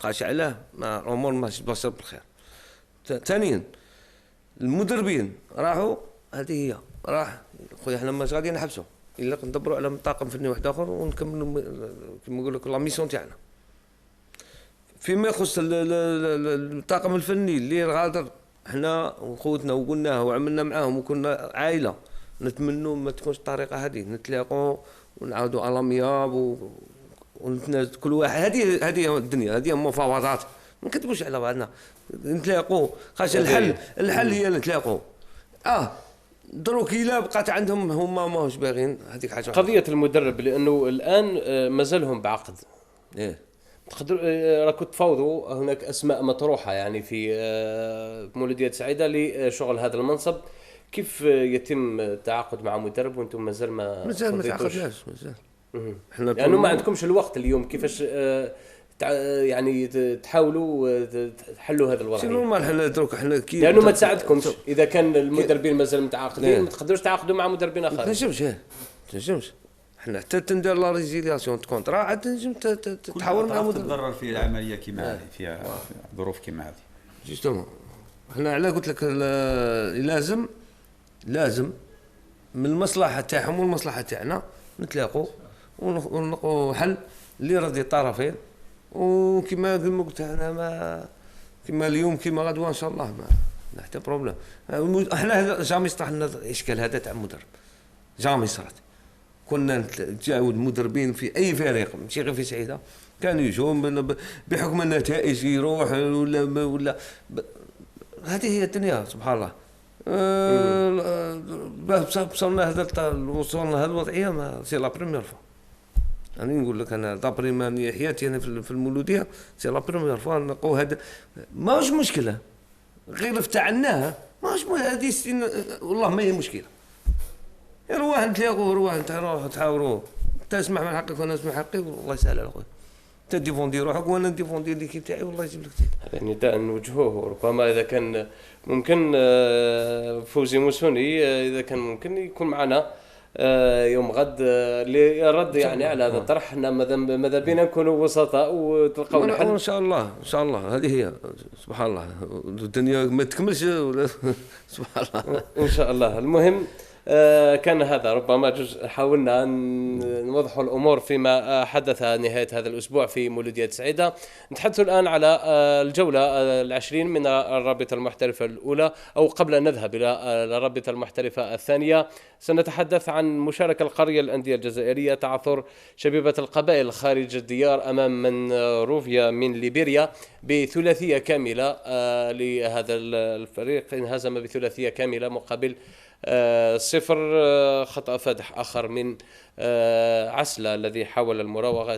قاش علاه ما الامور ماشي بلاصه بالخير. ثانيا المدربين راحوا، هذه هي راح خويا احنا ماش غادي نحبسوا الا ندبروا على طاقم فني واحد اخر ونكملوا كما نقول لك لا ميسيون تاعنا. فيما يخص الطاقم الفني اللي غادر، احنا وخوتنا وقلناه وعملنا معاهم وكنا عائله، نتمنوا ما تكونش الطريقه هذه، نتلاقوا ونعاودوا على مياب ونتنازل كل واحد. هذه الدنيا، هذه مفاوضات، ما نكذبوش على بعضنا. نتلاقوا خاص الحل هي نتلاقوا. دروك إلا بقات عندهم هما ماهوش باغيين هذيك حاجه. قضيه المدرب لانه الان مازالهم بعقد. تقدروا راكم تفاوضوا، هناك اسماء مطروحه يعني في مولوديه سعيده لشغل هذا المنصب. كيف يتم التعاقد مع مدرب وانتم مازال ما تعاقدناش؟ مازال احنا يعني ما عندكمش الوقت اليوم كيفاش يعني تحاولوا تحلوا هذا الوضع؟ شنو نورمال حنا دروك حنا كي لانه ما تساعدكمش اذا كان المدربين مازال متعاقدين، ما تقدروش تعاقدوا مع مدربين اخرين. ما تنجمش حنا حتى تندير لا ريزيلياسيون كونترا عاد تنجم تحاول مع مدرب تضرر في العمليه كيما هذه، فيها ظروف كيما هذه جوستومون. حنا على قلت لك لازم من المصلحه تاعهم والمصلحه تاعنا نتلاقوا ونلقوا حل اللي يرضي الطرفين. وكما قلت انا ما كما اليوم كما غدوه ان شاء الله ما حتى بروبليم. احنا جامي صرا لنا الاشكال هذا تاع المدرب، جامي صرات. كنا نتجاوز مدربين في اي فريق ماشي غير في سعيده كانوا يجوا بحكم النتائج يروح ولا هذه هي الدنيا سبحان الله. وصلنا هذا الوضعيه ما سي لا بريمير فوا انا نقول لك انا دابري ماني حياتي انا في المولوديه سي لا بروميير فوا نلقاو هذا ماهوش مشكله، غير افتعلناها ماهوش هذه والله ما هي مشكله. روح نتلاقوا، روح روح تحاوروا، تسمح من حقك وانا اسمح حقي، والله يسهل على خويا. انت ديفوندي روحك وانا نديفوندي ليكيب تاعي، والله يجيب لك هذا نداء نوجهوه. ربما اذا كان ممكن فوزي موسوني اذا كان ممكن يكون معنا يوم غد للرد يعني على هذا الطرح. احنا ماذا بينا نكونوا وسطاء وتلقاو الحل ان شاء الله. ان شاء الله هذه هي. سبحان الله الدنيا ما تكملش سبحان الله. ان شاء الله. المهم كان هذا ربما جزء حاولنا أن نوضح الأمور فيما حدث نهاية هذا الأسبوع في مولودية سعيدة. نتحدث الآن على الجولة 20 من الرابطة المحترفة الأولى، أو قبل أن نذهب إلى الرابطة المحترفة الثانية سنتحدث عن مشاركة القرية الأندية الجزائرية تعثر شبيبة القبائل خارج الديار أمام منروفيا من ليبيريا بثلاثية كاملة لهذا الفريق. انهزم بثلاثية كاملة مقابل 0. خطأ فادح آخر من عسلة الذي حاول المراوغة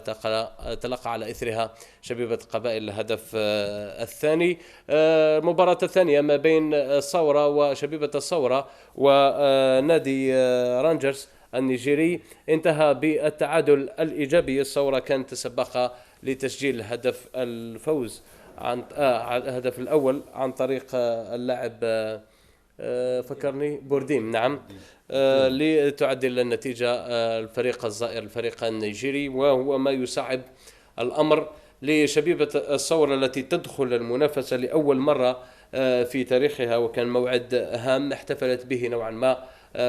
تلقى على إثرها شبيبة قبائل الهدف الثاني. المباراة الثانية ما بين الثورة وشبيبة الثورة ونادي رانجرز النيجيري انتهى بالتعادل الإيجابي. الثورة كانت سباقة لتسجيل هدف الفوز عن الهدف الأول عن طريق اللاعب فكرني بورديم، نعم، لتعدل النتيجة الفريق الزائر الفريق النيجيري، وهو ما يصعب الأمر لشبيبة الثورة التي تدخل المنافسة لأول مرة في تاريخها، وكان موعد هام احتفلت به نوعا ما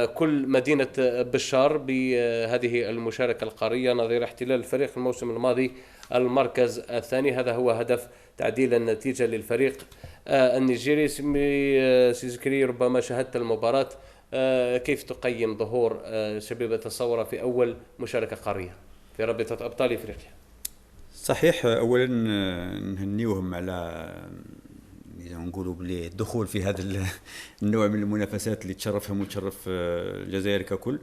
كل مدينة بشار بهذه المشاركة القارية نظير احتلال الفريق الموسم الماضي المركز الثاني. هذا هو هدف تعديل النتيجة للفريق النيجيري. سيزكري ربما شاهدت المباراة، كيف تقيم ظهور شبيبة الثورة في أول مشاركة قارية في رابطة أبطال إفريقيا؟ صحيح، أولا نهنيوهم على نقولوا بلي الدخول في هذا النوع من المنافسات اللي تشرفهم وتشرف الجزائر ككل،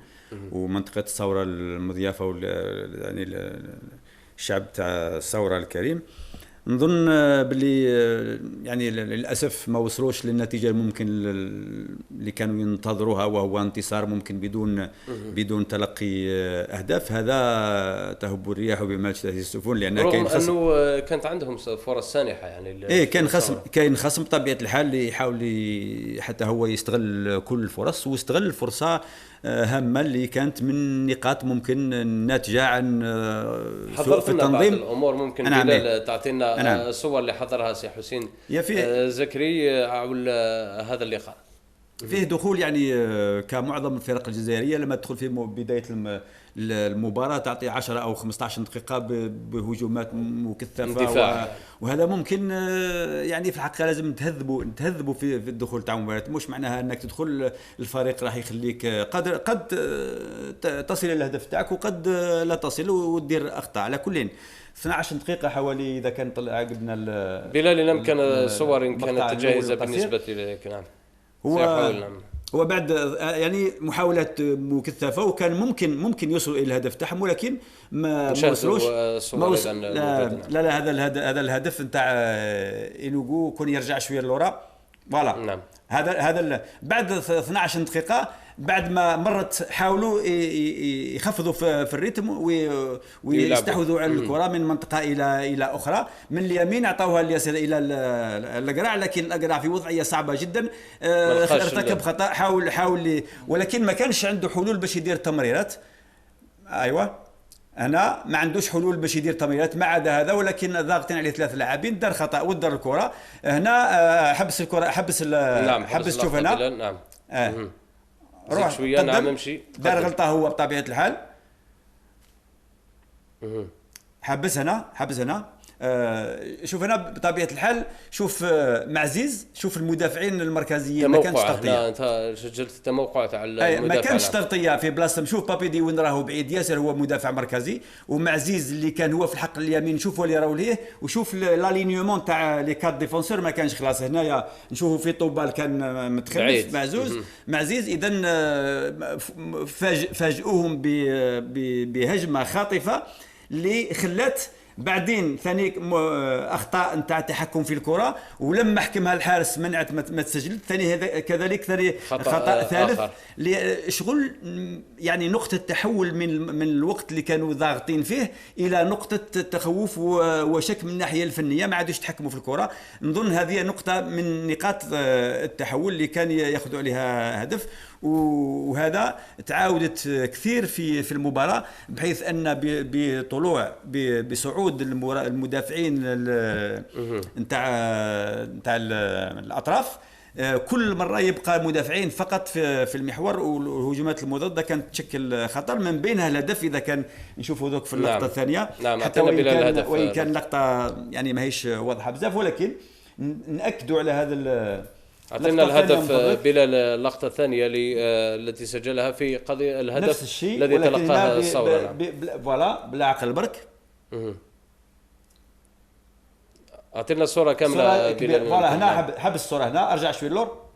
ومنطقة الثورة المضيافة يعني الشعب تاع الثورة الكريم. نظن باللي يعني للاسف ما وصلوش للنتيجه الممكن اللي كانوا ينتظروها، وهو انتصار ممكن بدون تلقي اهداف. هذا تهب الرياح بما تشتهي السفن، لان كاين خصم، انه كانت عندهم فرص سانحه يعني. كاين خصم بطبيعه الحال اللي يحاول حتى هو يستغل كل الفرص، واستغل الفرصه هامه اللي كانت من نقاط ممكن ناتجه عن سوء في التنظيم. الامور ممكن تعطينا الصور اللي حضرها سي حسين زكري حول هذا اللقاء. فيه دخول يعني كمعظم الفرق الجزائريه لما تدخل في بدايه المباراه تعطي 10 أو 15 دقيقه بهجومات مكثفه، وهذا ممكن يعني في الحقيقه لازم نتهذبوا في الدخول تاع المباراه. مش معناها انك تدخل الفريق راح يخليك قد تصل الى الهدف تاعك وقد لا تصل وتدير اخطاء. على كلين 12 دقيقة حوالي إذا كان عقبنا بلال لم كان صور كانت جاهزة بالنسبة لك. نعم، هو بعد يعني محاولات مكثفة وكان ممكن يوصلوا إلى الهدف تاعهم، ولكن ما وصلوش. لا هذا الهدف نتاع إلوغو كون يرجع شوية لورا. فوالا نعم. هذا بعد 12 دقيقة بعد ما مرت حاولوا يخفضوا في الريتم ويستحوذوا على الكرة من منطقة إلى أخرى. من اليمين أعطوها اليسار إلى الأقرع، لكن الأقرع في وضعية صعبة جدا، ارتكب خطأ، حاول ولكن ما كانش عنده حلول باش يدير تمريرات. أيوة، أنا ما عندوش حلول باش يدير تمريرات ما عدا هذا، ولكن ضاغطين عليه 3 لاعبين، دار خطأ ودر الكرة هنا، حبس الكرة، حبس شوف هنا. نعم. روح شويه. نعم، نمشي. دار غلطه هو بطبيعه الحال. حبس هنا. شوف هنا بطبيعه الحال. شوف معزيز، شوف المدافعين المركزيين ما كانش تغطيه. انت سجلت التموقع تاع المدافع، ما كانش تغطيه في بلاصه. شوف بابيدي وين راهو بعيد ياسر، هو مدافع مركزي، ومعزيز اللي كان هو في الحق اليمين شوفوا اللي راهو ليه، وشوف لالينيومون تاع لي 4 ديفونسور ما كانش خلاص. هنايا نشوفوا في طوبال كان متخلف معزيز. اذا فاجئوهم بهجمه خاطفه اللي خلات بعدين ثاني اخطاء نتاع التحكم في الكره، ولما حكمها الحارس منعت ما تسجل. ثاني هذا كذلك ثاني خطا ثالث شغل يعني نقطه تحول من الوقت اللي كانوا ضاغطين فيه الى نقطه تخوف وشك من الناحيه الفنيه، ما عادوش يتحكموا في الكره. نظن هذه نقطه من نقاط التحول اللي كان ياخذوا عليها هدف، وهذا تعاودت كثير في المباراة، بحيث أن بطلوع بصعود المدافعين نتاع الأطراف كل مرة يبقى مدافعين فقط في المحور، والهجمات المضادة كانت تشكل خطر، من بينها الهدف إذا كان نشوفوا ذوك في اللقطة الثانية. حتى وإن كان اللقطة يعني ماهيش واضحة بزاف، ولكن نأكدوا على هذا أعطينا الهدف بلا اللقطة الثانية التي سجلها في قضية الهدف الذي تلقاه الصورة. فوالا بلا عقل برك. أعطينا الصورة كاملة. فوالا هنا حب الصورة هنا، أرجع شوي لور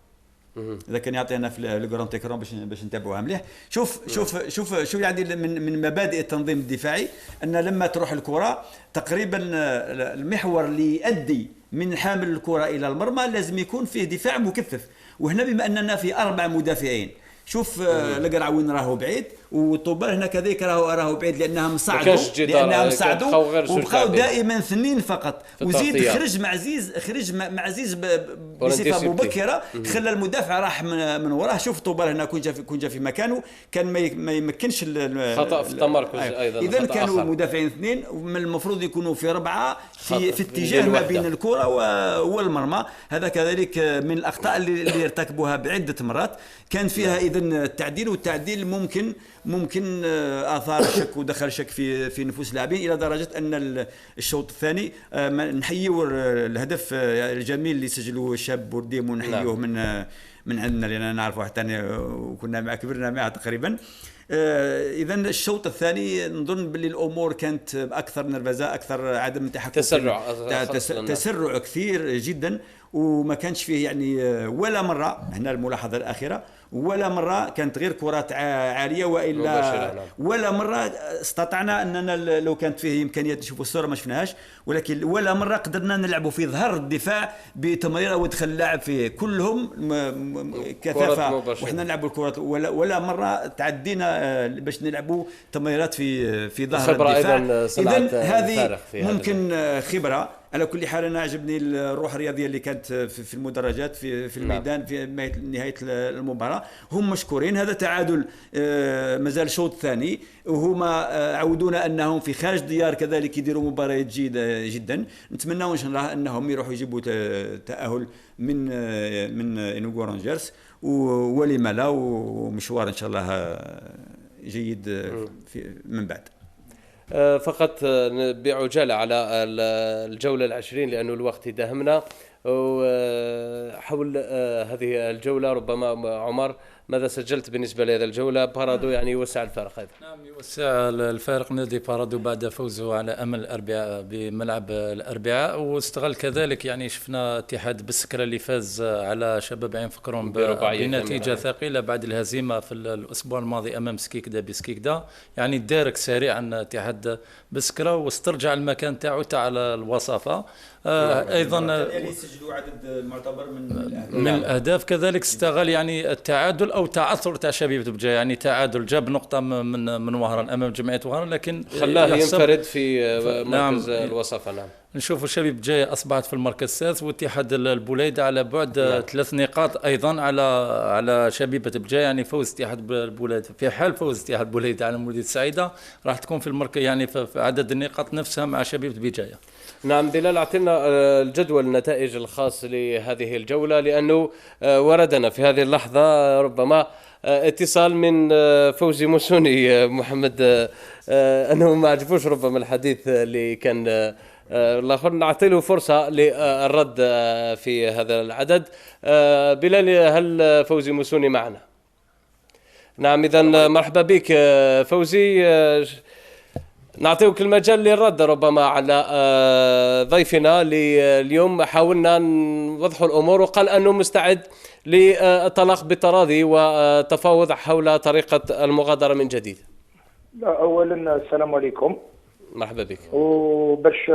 إذا كان يعطينا في الجراند تيكرون باش نتابعوها مليح. شوف يعني من مبادئ التنظيم الدفاعي أن لما تروح الكرة تقريبا المحور اللي يؤدي من حامل الكرة إلى المرمى لازم يكون فيه دفاع مكثف، وهنا بما أننا في 4 مدافعين، شوف القرعوين راهو بعيد، والطوبال هنا كذلك راهو بعيد لأنهم صعدوا وبقاو دائما 2 فقط، وزيد خرج مع عزيز بصفة مبكرة، خلى المدافع راح من وراه. شوف الطوبال هنا كون جا في مكانه كان ما يمكنش خطأ في التمركز أيضا. إذا كانوا مدافعين 2 من المفروض يكونوا في 4 في اتجاه ما بين الكرة والمرمى. هذا كذلك من الأخطاء اللي ارتكبوها بعدة مرات، كان فيها إذن التعديل، والتعديل ممكن آثار شك ودخل شك في نفوس اللاعبين، إلى درجة أن الشوط الثاني نحيوا الهدف الجميل اللي سجلوه الشاب بورديم، ونحيوه من عندنا لأننا نعرفه حتى وكنا كبرنا معه تقريبا. إذا الشوط الثاني نظن باللي الأمور كانت أكثر نرفزة، أكثر عدم تحكم، تسرع كثير جدا، وما كانش فيه يعني ولا مرة. هنا الملاحظة الأخيرة، ولا مرة كانت غير كرات عالية، وإلا ولا مرة استطعنا أننا لو كانت فيه إمكانية نشوفوا الصورة ما شفناهاش، ولكن ولا مرة قدرنا نلعبوا في ظهر الدفاع بتمريرة ودخل لاعب فيه، كلهم كثافة وإحنا نلعبوا الكرات، ولا مرة تعدينا باش نلعبوا تمريرات في ظهر الدفاع. إذن هذه ممكن خبرة. على كل حال أنا عجبني الروح الرياضية اللي كانت في المدرجات في الميدان في نهاية المباراة. هم مشكورين. هذا تعادل مازال الشوط الثاني، وهما عودونا أنهم في خارج ديار كذلك يديروا مباريات جيدة جدا. نتمنى إن شاء الله أنهم يروحوا يجيبوا تأهل من إنوغو رانجرز، ولما لا، ومشوار إن شاء الله جيد من بعد. فقط بعجالة على الجولة 20 لأنه الوقت داهمنا، وحول هذه الجولة ربما عمر ماذا سجلت بالنسبة لهذه الجولة؟ بارادو يعني يوسع الفارق أيضا. نعم يوسع الفارق نادي بارادو بعد فوزه على أمل الأربعاء بملعب الأربعاء، واستغل كذلك يعني شفنا اتحاد بسكرة اللي فاز على شباب عين فكرون بنتيجة ثقيلة بعد الهزيمة في الأسبوع الماضي أمام سكيكدا بسكيكدا، يعني دارك سريعا اتحاد بسكرة واسترجع المكان تاعو تاع الوصافة. ايضا يعني سجلوا عدد المعتبر من الاهداف، كذلك استغل يعني التعادل او تعثر تاع شبيبه بجايه، يعني تعادل جاب نقطه من وهران امام جمعيه وهران، لكن خلاه ينفرد في مركز الوصافه. نعم نشوفوا شبيبه بجايه اصبحت في المركز السادس، واتحاد البوليده على بعد 3 نقاط ايضا على شبيبه بجايه، يعني فوز اتحاد البوليده في حال فوز اتحاد البوليده على مولوديه السعيده راح تكون في المركز يعني في عدد النقاط نفسها مع شبيبه بجايه. نعم بلال، اعطينا الجدول النتائج الخاص لهذه الجولة، لأنه وردنا في هذه اللحظة ربما اتصال من فوزي موسوني محمد أنه ما عجبوش ربما الحديث اللي كان الآخر، نعطي له فرصة للرد في هذا العدد. بلال، هل فوزي موسوني معنا؟ نعم إذن مرحبا بك فوزي، نعطيك المجال للرد ربما على ضيفنا اليوم. حاولنا نوضح الأمور وقال أنه مستعد للطلاق بالتراضي وتفاوض حول طريقة المغادرة من جديد. لا، أولا السلام عليكم. مرحبا بك. وباش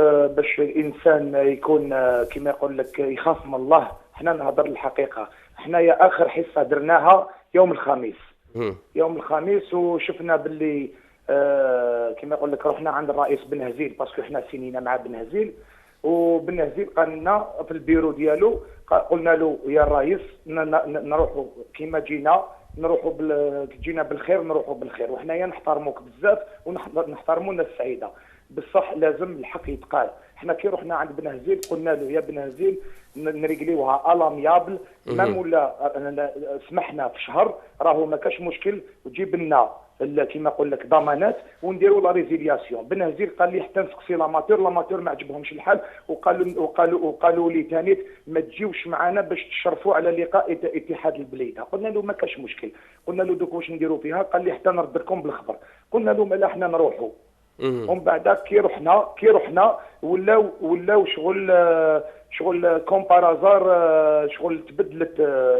الانسان يكون كما يقول لك يخاف من الله، احنا نهضر الحقيقه. احنا يا اخر حصه درناها يوم الخميس. يوم الخميس وشفنا باللي كما يقول لك رحنا عند الرئيس بن هزيل، باسكو احنا سينينا مع بن هزيل، وبن هزيل قال لنا في البيرو ديالو، قلنا له يا الرئيس نروحوا كما جينا، جينا بالخير نروحوا بالخير، وحنايا نحترموك بزاف ونحترموا الناس السعيده، بصح لازم الحق يتقال. احنا كي رحنا عند بن هزيل قلنا له يا بن هزيل نريقليوها الاميابل، مام ولا سمحنا في شهر راهو ما كاش مشكل، وتجيب لنا كيما نقول لك ضمانات ونديروا لا ريزيلياسيون. بن هزيل قال لي حتى نسقسي لاماتور ما عجبهمش الحال، وقالوا لي ثاني ما تجيوش معنا باش تشرفوا على لقاء اتحاد البليده. قلنا له ما كاش مشكل، قلنا له دوك واش نديروا فيها؟ قال لي حتى نرد لكم بالخبر. قلنا له مالا حنا نروحوا. ومن بعد كي رحنا ولاو شغل كومبارازار، شغل تبدلت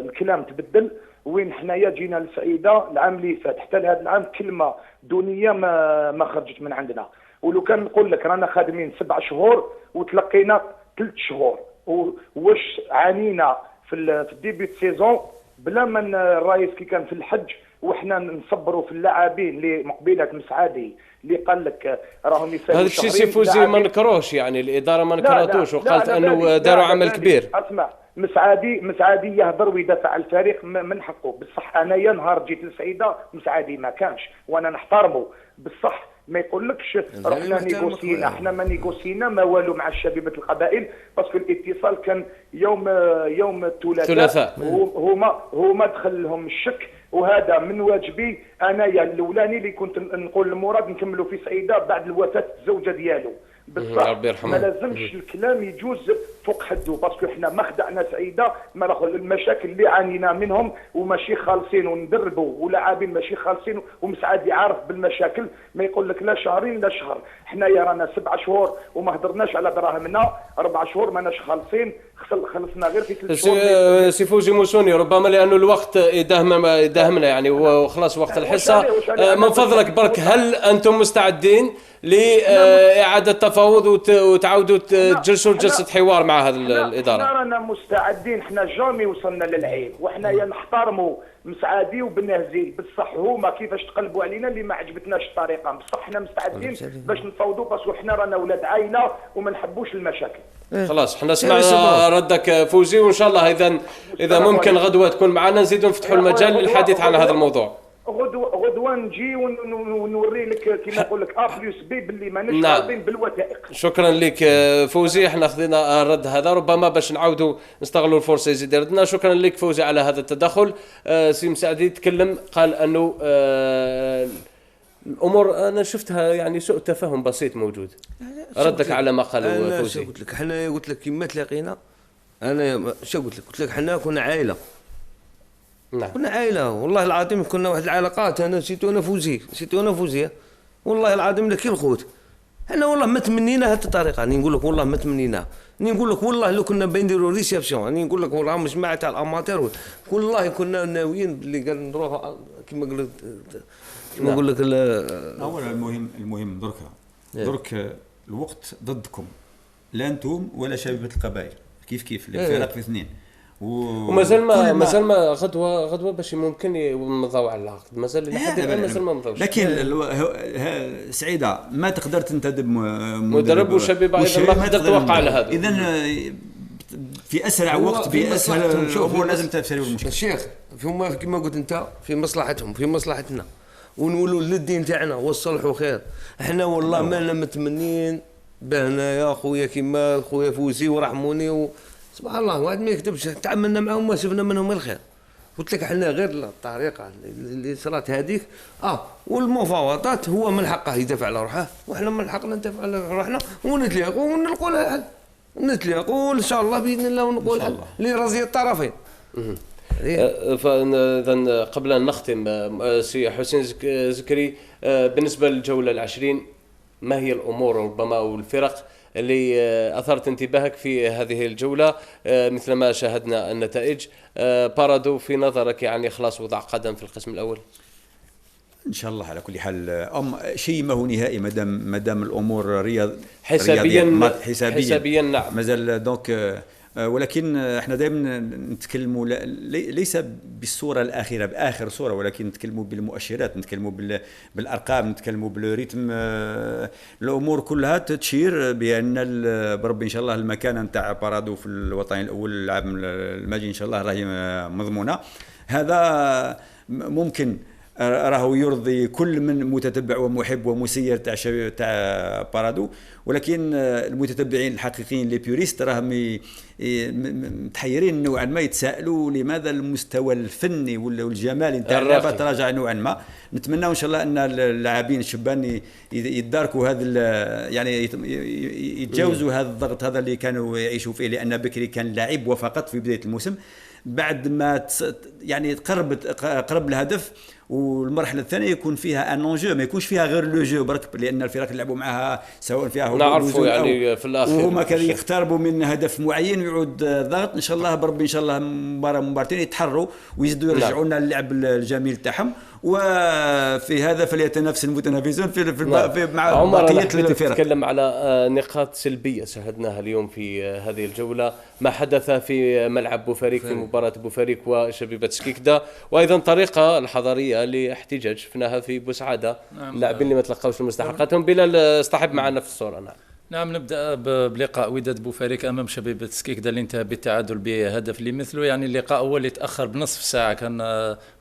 الكلام تبدل. وين حنايا جينا لسعيده العام اللي فات حتى لهذا العام كلمه دونيه ما خرجت من عندنا. ولو كان نقول لك رانا خادمين 7 شهور وتلقينا 3 شهور، واش عانينا في الديبي سيزون بلا من الرئيس كي كان في الحج وحنا نصبروا في اللاعبين اللي مقبله مسعادي اللي قال لك راهم يسالوا. هذا الشيء سي فوزي ما نكروش، يعني الاداره ما نكرتوش وقالت انه داروا عمل كبير. اسمع، مسعادي يهضر ويدافع على الفريق من حقه، بصح انايا نهار جيت لسعيده مسعادي ما كانش وانا نحترمه، بصح ما يقولكش رحنا نيغوسينا. احنا ما نيغوسينا ما والو مع شبيبه القبائل، باسكو الاتصال كان يوم الثلاثاء، هما دخل لهم الشك، وهذا من واجبي انايا الاولاني اللي كنت نقول لمراد نكملوا في سعيده بعد الوفاه الزوجه ديالو. بصح ما لازمش الكلام يجوز فوق حده، باسكو احنا ما خدعنا سعيده، ما ناخذ المشاكل اللي عانينا منهم وماشي خالصين وندربوا ولاعبين ماشي خالصين، ومسعد يعرف بالمشاكل، ما يقول لك لا شهرين لا شهر. احنا رانا 7 شهور وما هضرناش على دراهمنا، 4 شهور ماناش خالصين، خلصنا غير في 3 شهور. سي فوزي موسوني، ربما لانه الوقت يداهمنا يعني وخلاص وقت الحصه. من فضلك برك، هل انتم مستعدين لإعادة تفاوض وتعودوا تجلسوا جلسة حوار مع هذه الإدارة؟ احنا رانا مستعدين، احنا جامي وصلنا للعيب، وحنا نحترموا مسعادي وبن هزيل، بصح هما كيفاش تقلبوا علينا اللي ما عجبتناش الطريقة، بصح احنا مستعدين باش نفاوضوا، باسكو احنا رانا ولاد عائلة وما نحبوش المشاكل. خلاص احنا سمعنا ردك فوزي، وإن شاء الله إذا ممكن غدوة تكون معنا نزيدوا نفتحوا المجال للحديث عن هذا الموضوع. غدوه نجي ونوري لك كيما نقول لك A+B باللي ماناش راضين بالوثائق. شكرا لك فوزي، احنا خذينا الرد هذا، ربما باش نعاودوا نستغلوا الفرصه يزيد يردنا. شكرا لك فوزي على هذا التدخل. سي مسعدي تكلم، قال انه الامور انا شفتها يعني سوء تفاهم بسيط موجود. ردك على ما قال فوزي. قلت لك احنا قلت لك كما تلاقينا، انا شو قلت لك احنا كنا عائله. نعم. كنا عائله والله العظيم، كنا واحد العلاقات. انا نسيتو انا فوزي والله العظيم لك الخوت. احنا والله ما تمنينا هذه الطريقه، راني نقول لك والله ما تمنينا، راني نقول لك والله لو كنا بنديروا ريسبسيون، راني نقول لك والله مش مع تاع الاماتير، والله كنا ناويين اللي قال نروح كما قلت كما نقول لك. اولا المهم درك الوقت ضدكم، لا انتم ولا شبيبه القبائل، كيف الفرق في اثنين، ومازال ما غدوه باش ممكن يمضوا على العقد، مازال لحد الان مازال ما مضاوش. لكن سعيده ما تقدر تنتدب مدرب وشبيبه ايضا ما تقدر توقع على هذا. اذا في اسرع وقت باسهل الامور لازم تفسير المشكله. الشيخ هما كما قلت انت في مصلحتهم في مصلحتنا، ونقولوا للدين تاعنا والصلح وخير. احنا والله ما متمنين بهنا يا خويا كيما خويا فوزي ورحموني سبحان الله، واحد ما يكتبش، تعاملنا معهم ما شفنا منهم الخير. قلت لك احنا غير الطريقه اللي صارت هذيك والمفاوضات، هو من حقه يدافع على روحه واحنا من حقنا ندافع على روحنا ونتلاقوا ونلقوا لها حل، نتلاقوا ان شاء الله باذن الله ونلقوا حل لرضي الطرفين. فاذا قبل ان نختم سي حسين زكري، بالنسبه للجوله العشرين ما هي الامور ربما والفرق اللي أثارت انتباهك في هذه الجولة مثل ما شاهدنا النتائج؟ بارادو في نظرك يعني خلاص وضع قدم في القسم الأول؟ ان شاء الله على كل حال شيء ما هو نهائي مادام الامور حسابيا نعم مازال دونك. ولكن احنا دائما نتكلموا ليس بالصوره الاخيره باخر صوره، ولكن نتكلموا بالمؤشرات، نتكلموا بالارقام، نتكلموا بالريتم. الامور كلها تشير بان بربي ان شاء الله المكانه نتاع بارادو في الوطني الاول العام الماجي ان شاء الله راهي مضمونه. هذا ممكن راهو يرضي كل من متتبع ومحب ومسير تاع بارادو، ولكن المتتبعين الحقيقيين لي بيوريست راهم متحيرين نوعا ما، يتساءلوا لماذا المستوى الفني والجمالي نتاع اللعبه تراجع نوعا ما. نتمنى ان شاء الله ان اللاعبين الشبان يتداركوا هذا يعني يتجاوزوا هذا الضغط هذا اللي كانوا يعيشوا فيه، لان بكري كان لاعب وفقط في بدايه الموسم. بعد ما يعني قرب الهدف والمرحله الثانيه يكون فيها ان انجو، ما يكونش فيها غير لو جو برك، لان الفرق اللي لعبوا معها سواء فيها نعرفوا يعني في الاخر وهما كانوا يقتربوا من هدف معين ويعود ضغط. ان شاء الله بربي ان شاء الله مباراتين يتحروا ويزيدوا يرجعوا لنا اللعب الجميل تاعهم. وفي هذا فليتنافس المتنافسون في مع بقيه الفرق. نتكلم على نقاط سلبيه شاهدناها اليوم في هذه الجوله، ما حدث في ملعب بوفريك في مباراه بوفريك وشبيبه سكيكدا، وايضا طريقه الحضاريه لاحتجاج شفناها في بوسعاده، اللاعبين اللي ما تلقاوش مستحقاتهم. بلال اصطحب معنا في الصوره. نعم نبدا بلقاء وداد بوفريك امام شبيبه سكيكدا اللي انتهى بالتعادل بهدف اللي مثله. يعني اللقاء هو اللي تاخر بنصف ساعه، كان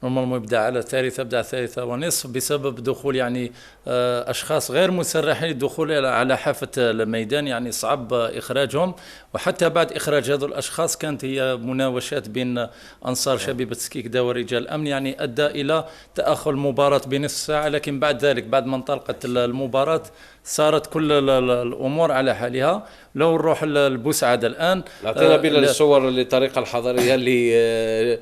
نورمالمون يبدا على الثالثه، بدا على الثالثه ونصف بسبب دخول يعني اشخاص غير مسرحين الدخول على حافه الميدان، يعني صعب اخراجهم. وحتى بعد اخراج هذول الاشخاص كانت هي مناوشات بين انصار شبيبه سكيكدا ورجال الامن، يعني ادى الى تاخر المباراه بنصف ساعه. لكن بعد ذلك بعد ما انطلقت المباراه صارت كل الامور على حالها. لو نروح لبوسعاده الان، اعطينا بلا الصور للطريقه الحضاريه اللي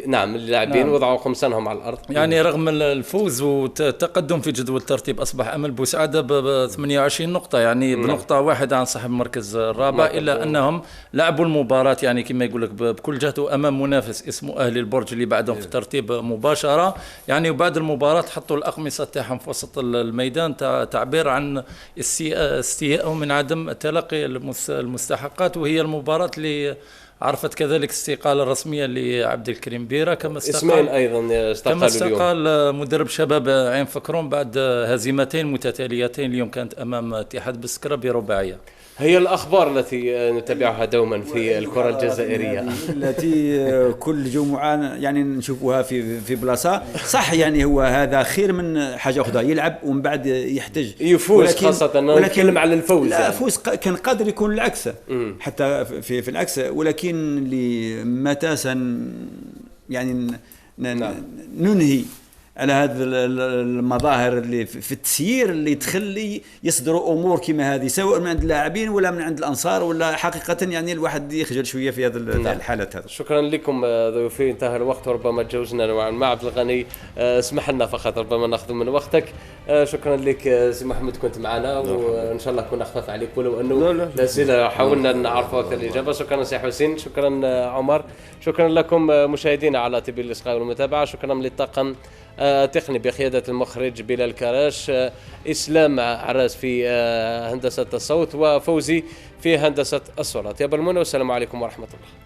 نعم اللاعبين وضعوا قمصانهم على الارض. يعني رغم الفوز والتقدم في جدول الترتيب اصبح امل بوسعاده ب 28 نقطه، يعني بنقطه واحده عن صاحب المركز الرابع، الا انهم لعبوا المباراه يعني كما يقول لك بكل جهد امام منافس اسمه اهلي البرج اللي بعدهم في الترتيب مباشره. يعني وبعد المباراه حطوا الاقمصه تاعهم في وسط الميدان، تعبير عن استيائهم من عدم تلقي المستحقات. وهي المباراه اللي عرفت كذلك استقالة رسمية لعبد الكريم بيرة، كما اسمين أيضا استقال مدرب شباب عين فكرون بعد هزيمتين متتاليتين اليوم كانت أمام اتحاد بسكرة برباعية. هي الأخبار التي نتابعها دوما في الكرة الجزائرية التي كل جمعة يعني نشوفها في بلاصة صح. يعني هو هذا خير من حاجة أخرى، يلعب ومن بعد يحتاج يفوز، خاصة نتكلم على الفوز. لا يعني. فوز كان قادر يكون العكس حتى في العكس، ولكن لمتى يعني ننهي على هذه المظاهر اللي في التسيير اللي تخلي يصدروا امور كما هذه سواء من عند اللاعبين ولا من عند الانصار، ولا حقيقه يعني الواحد يخجل شويه في هذه الحالات هذه. شكرا لكم ضيوفي، انتهى الوقت وربما تجاوزنا نوعا ما. عبد الغني اسمح لنا فقط ربما ناخذ من وقتك. شكرا لك سي محمد، كنت معنا وان شاء الله كنا خفاف عليك ولو انه الاسئله حاولنا نعرف اكثر الاجابه. شكرا سي حسين، شكرا عمر، شكرا لكم مشاهدينا على تي في الإصغاء والمتابعه. شكرا للطاقم تقني بقيادة المخرج بلال كراش، إسلام عراس في هندسة الصوت، وفوزي في هندسة الصورات. يا بالمنى والسلام عليكم ورحمة الله.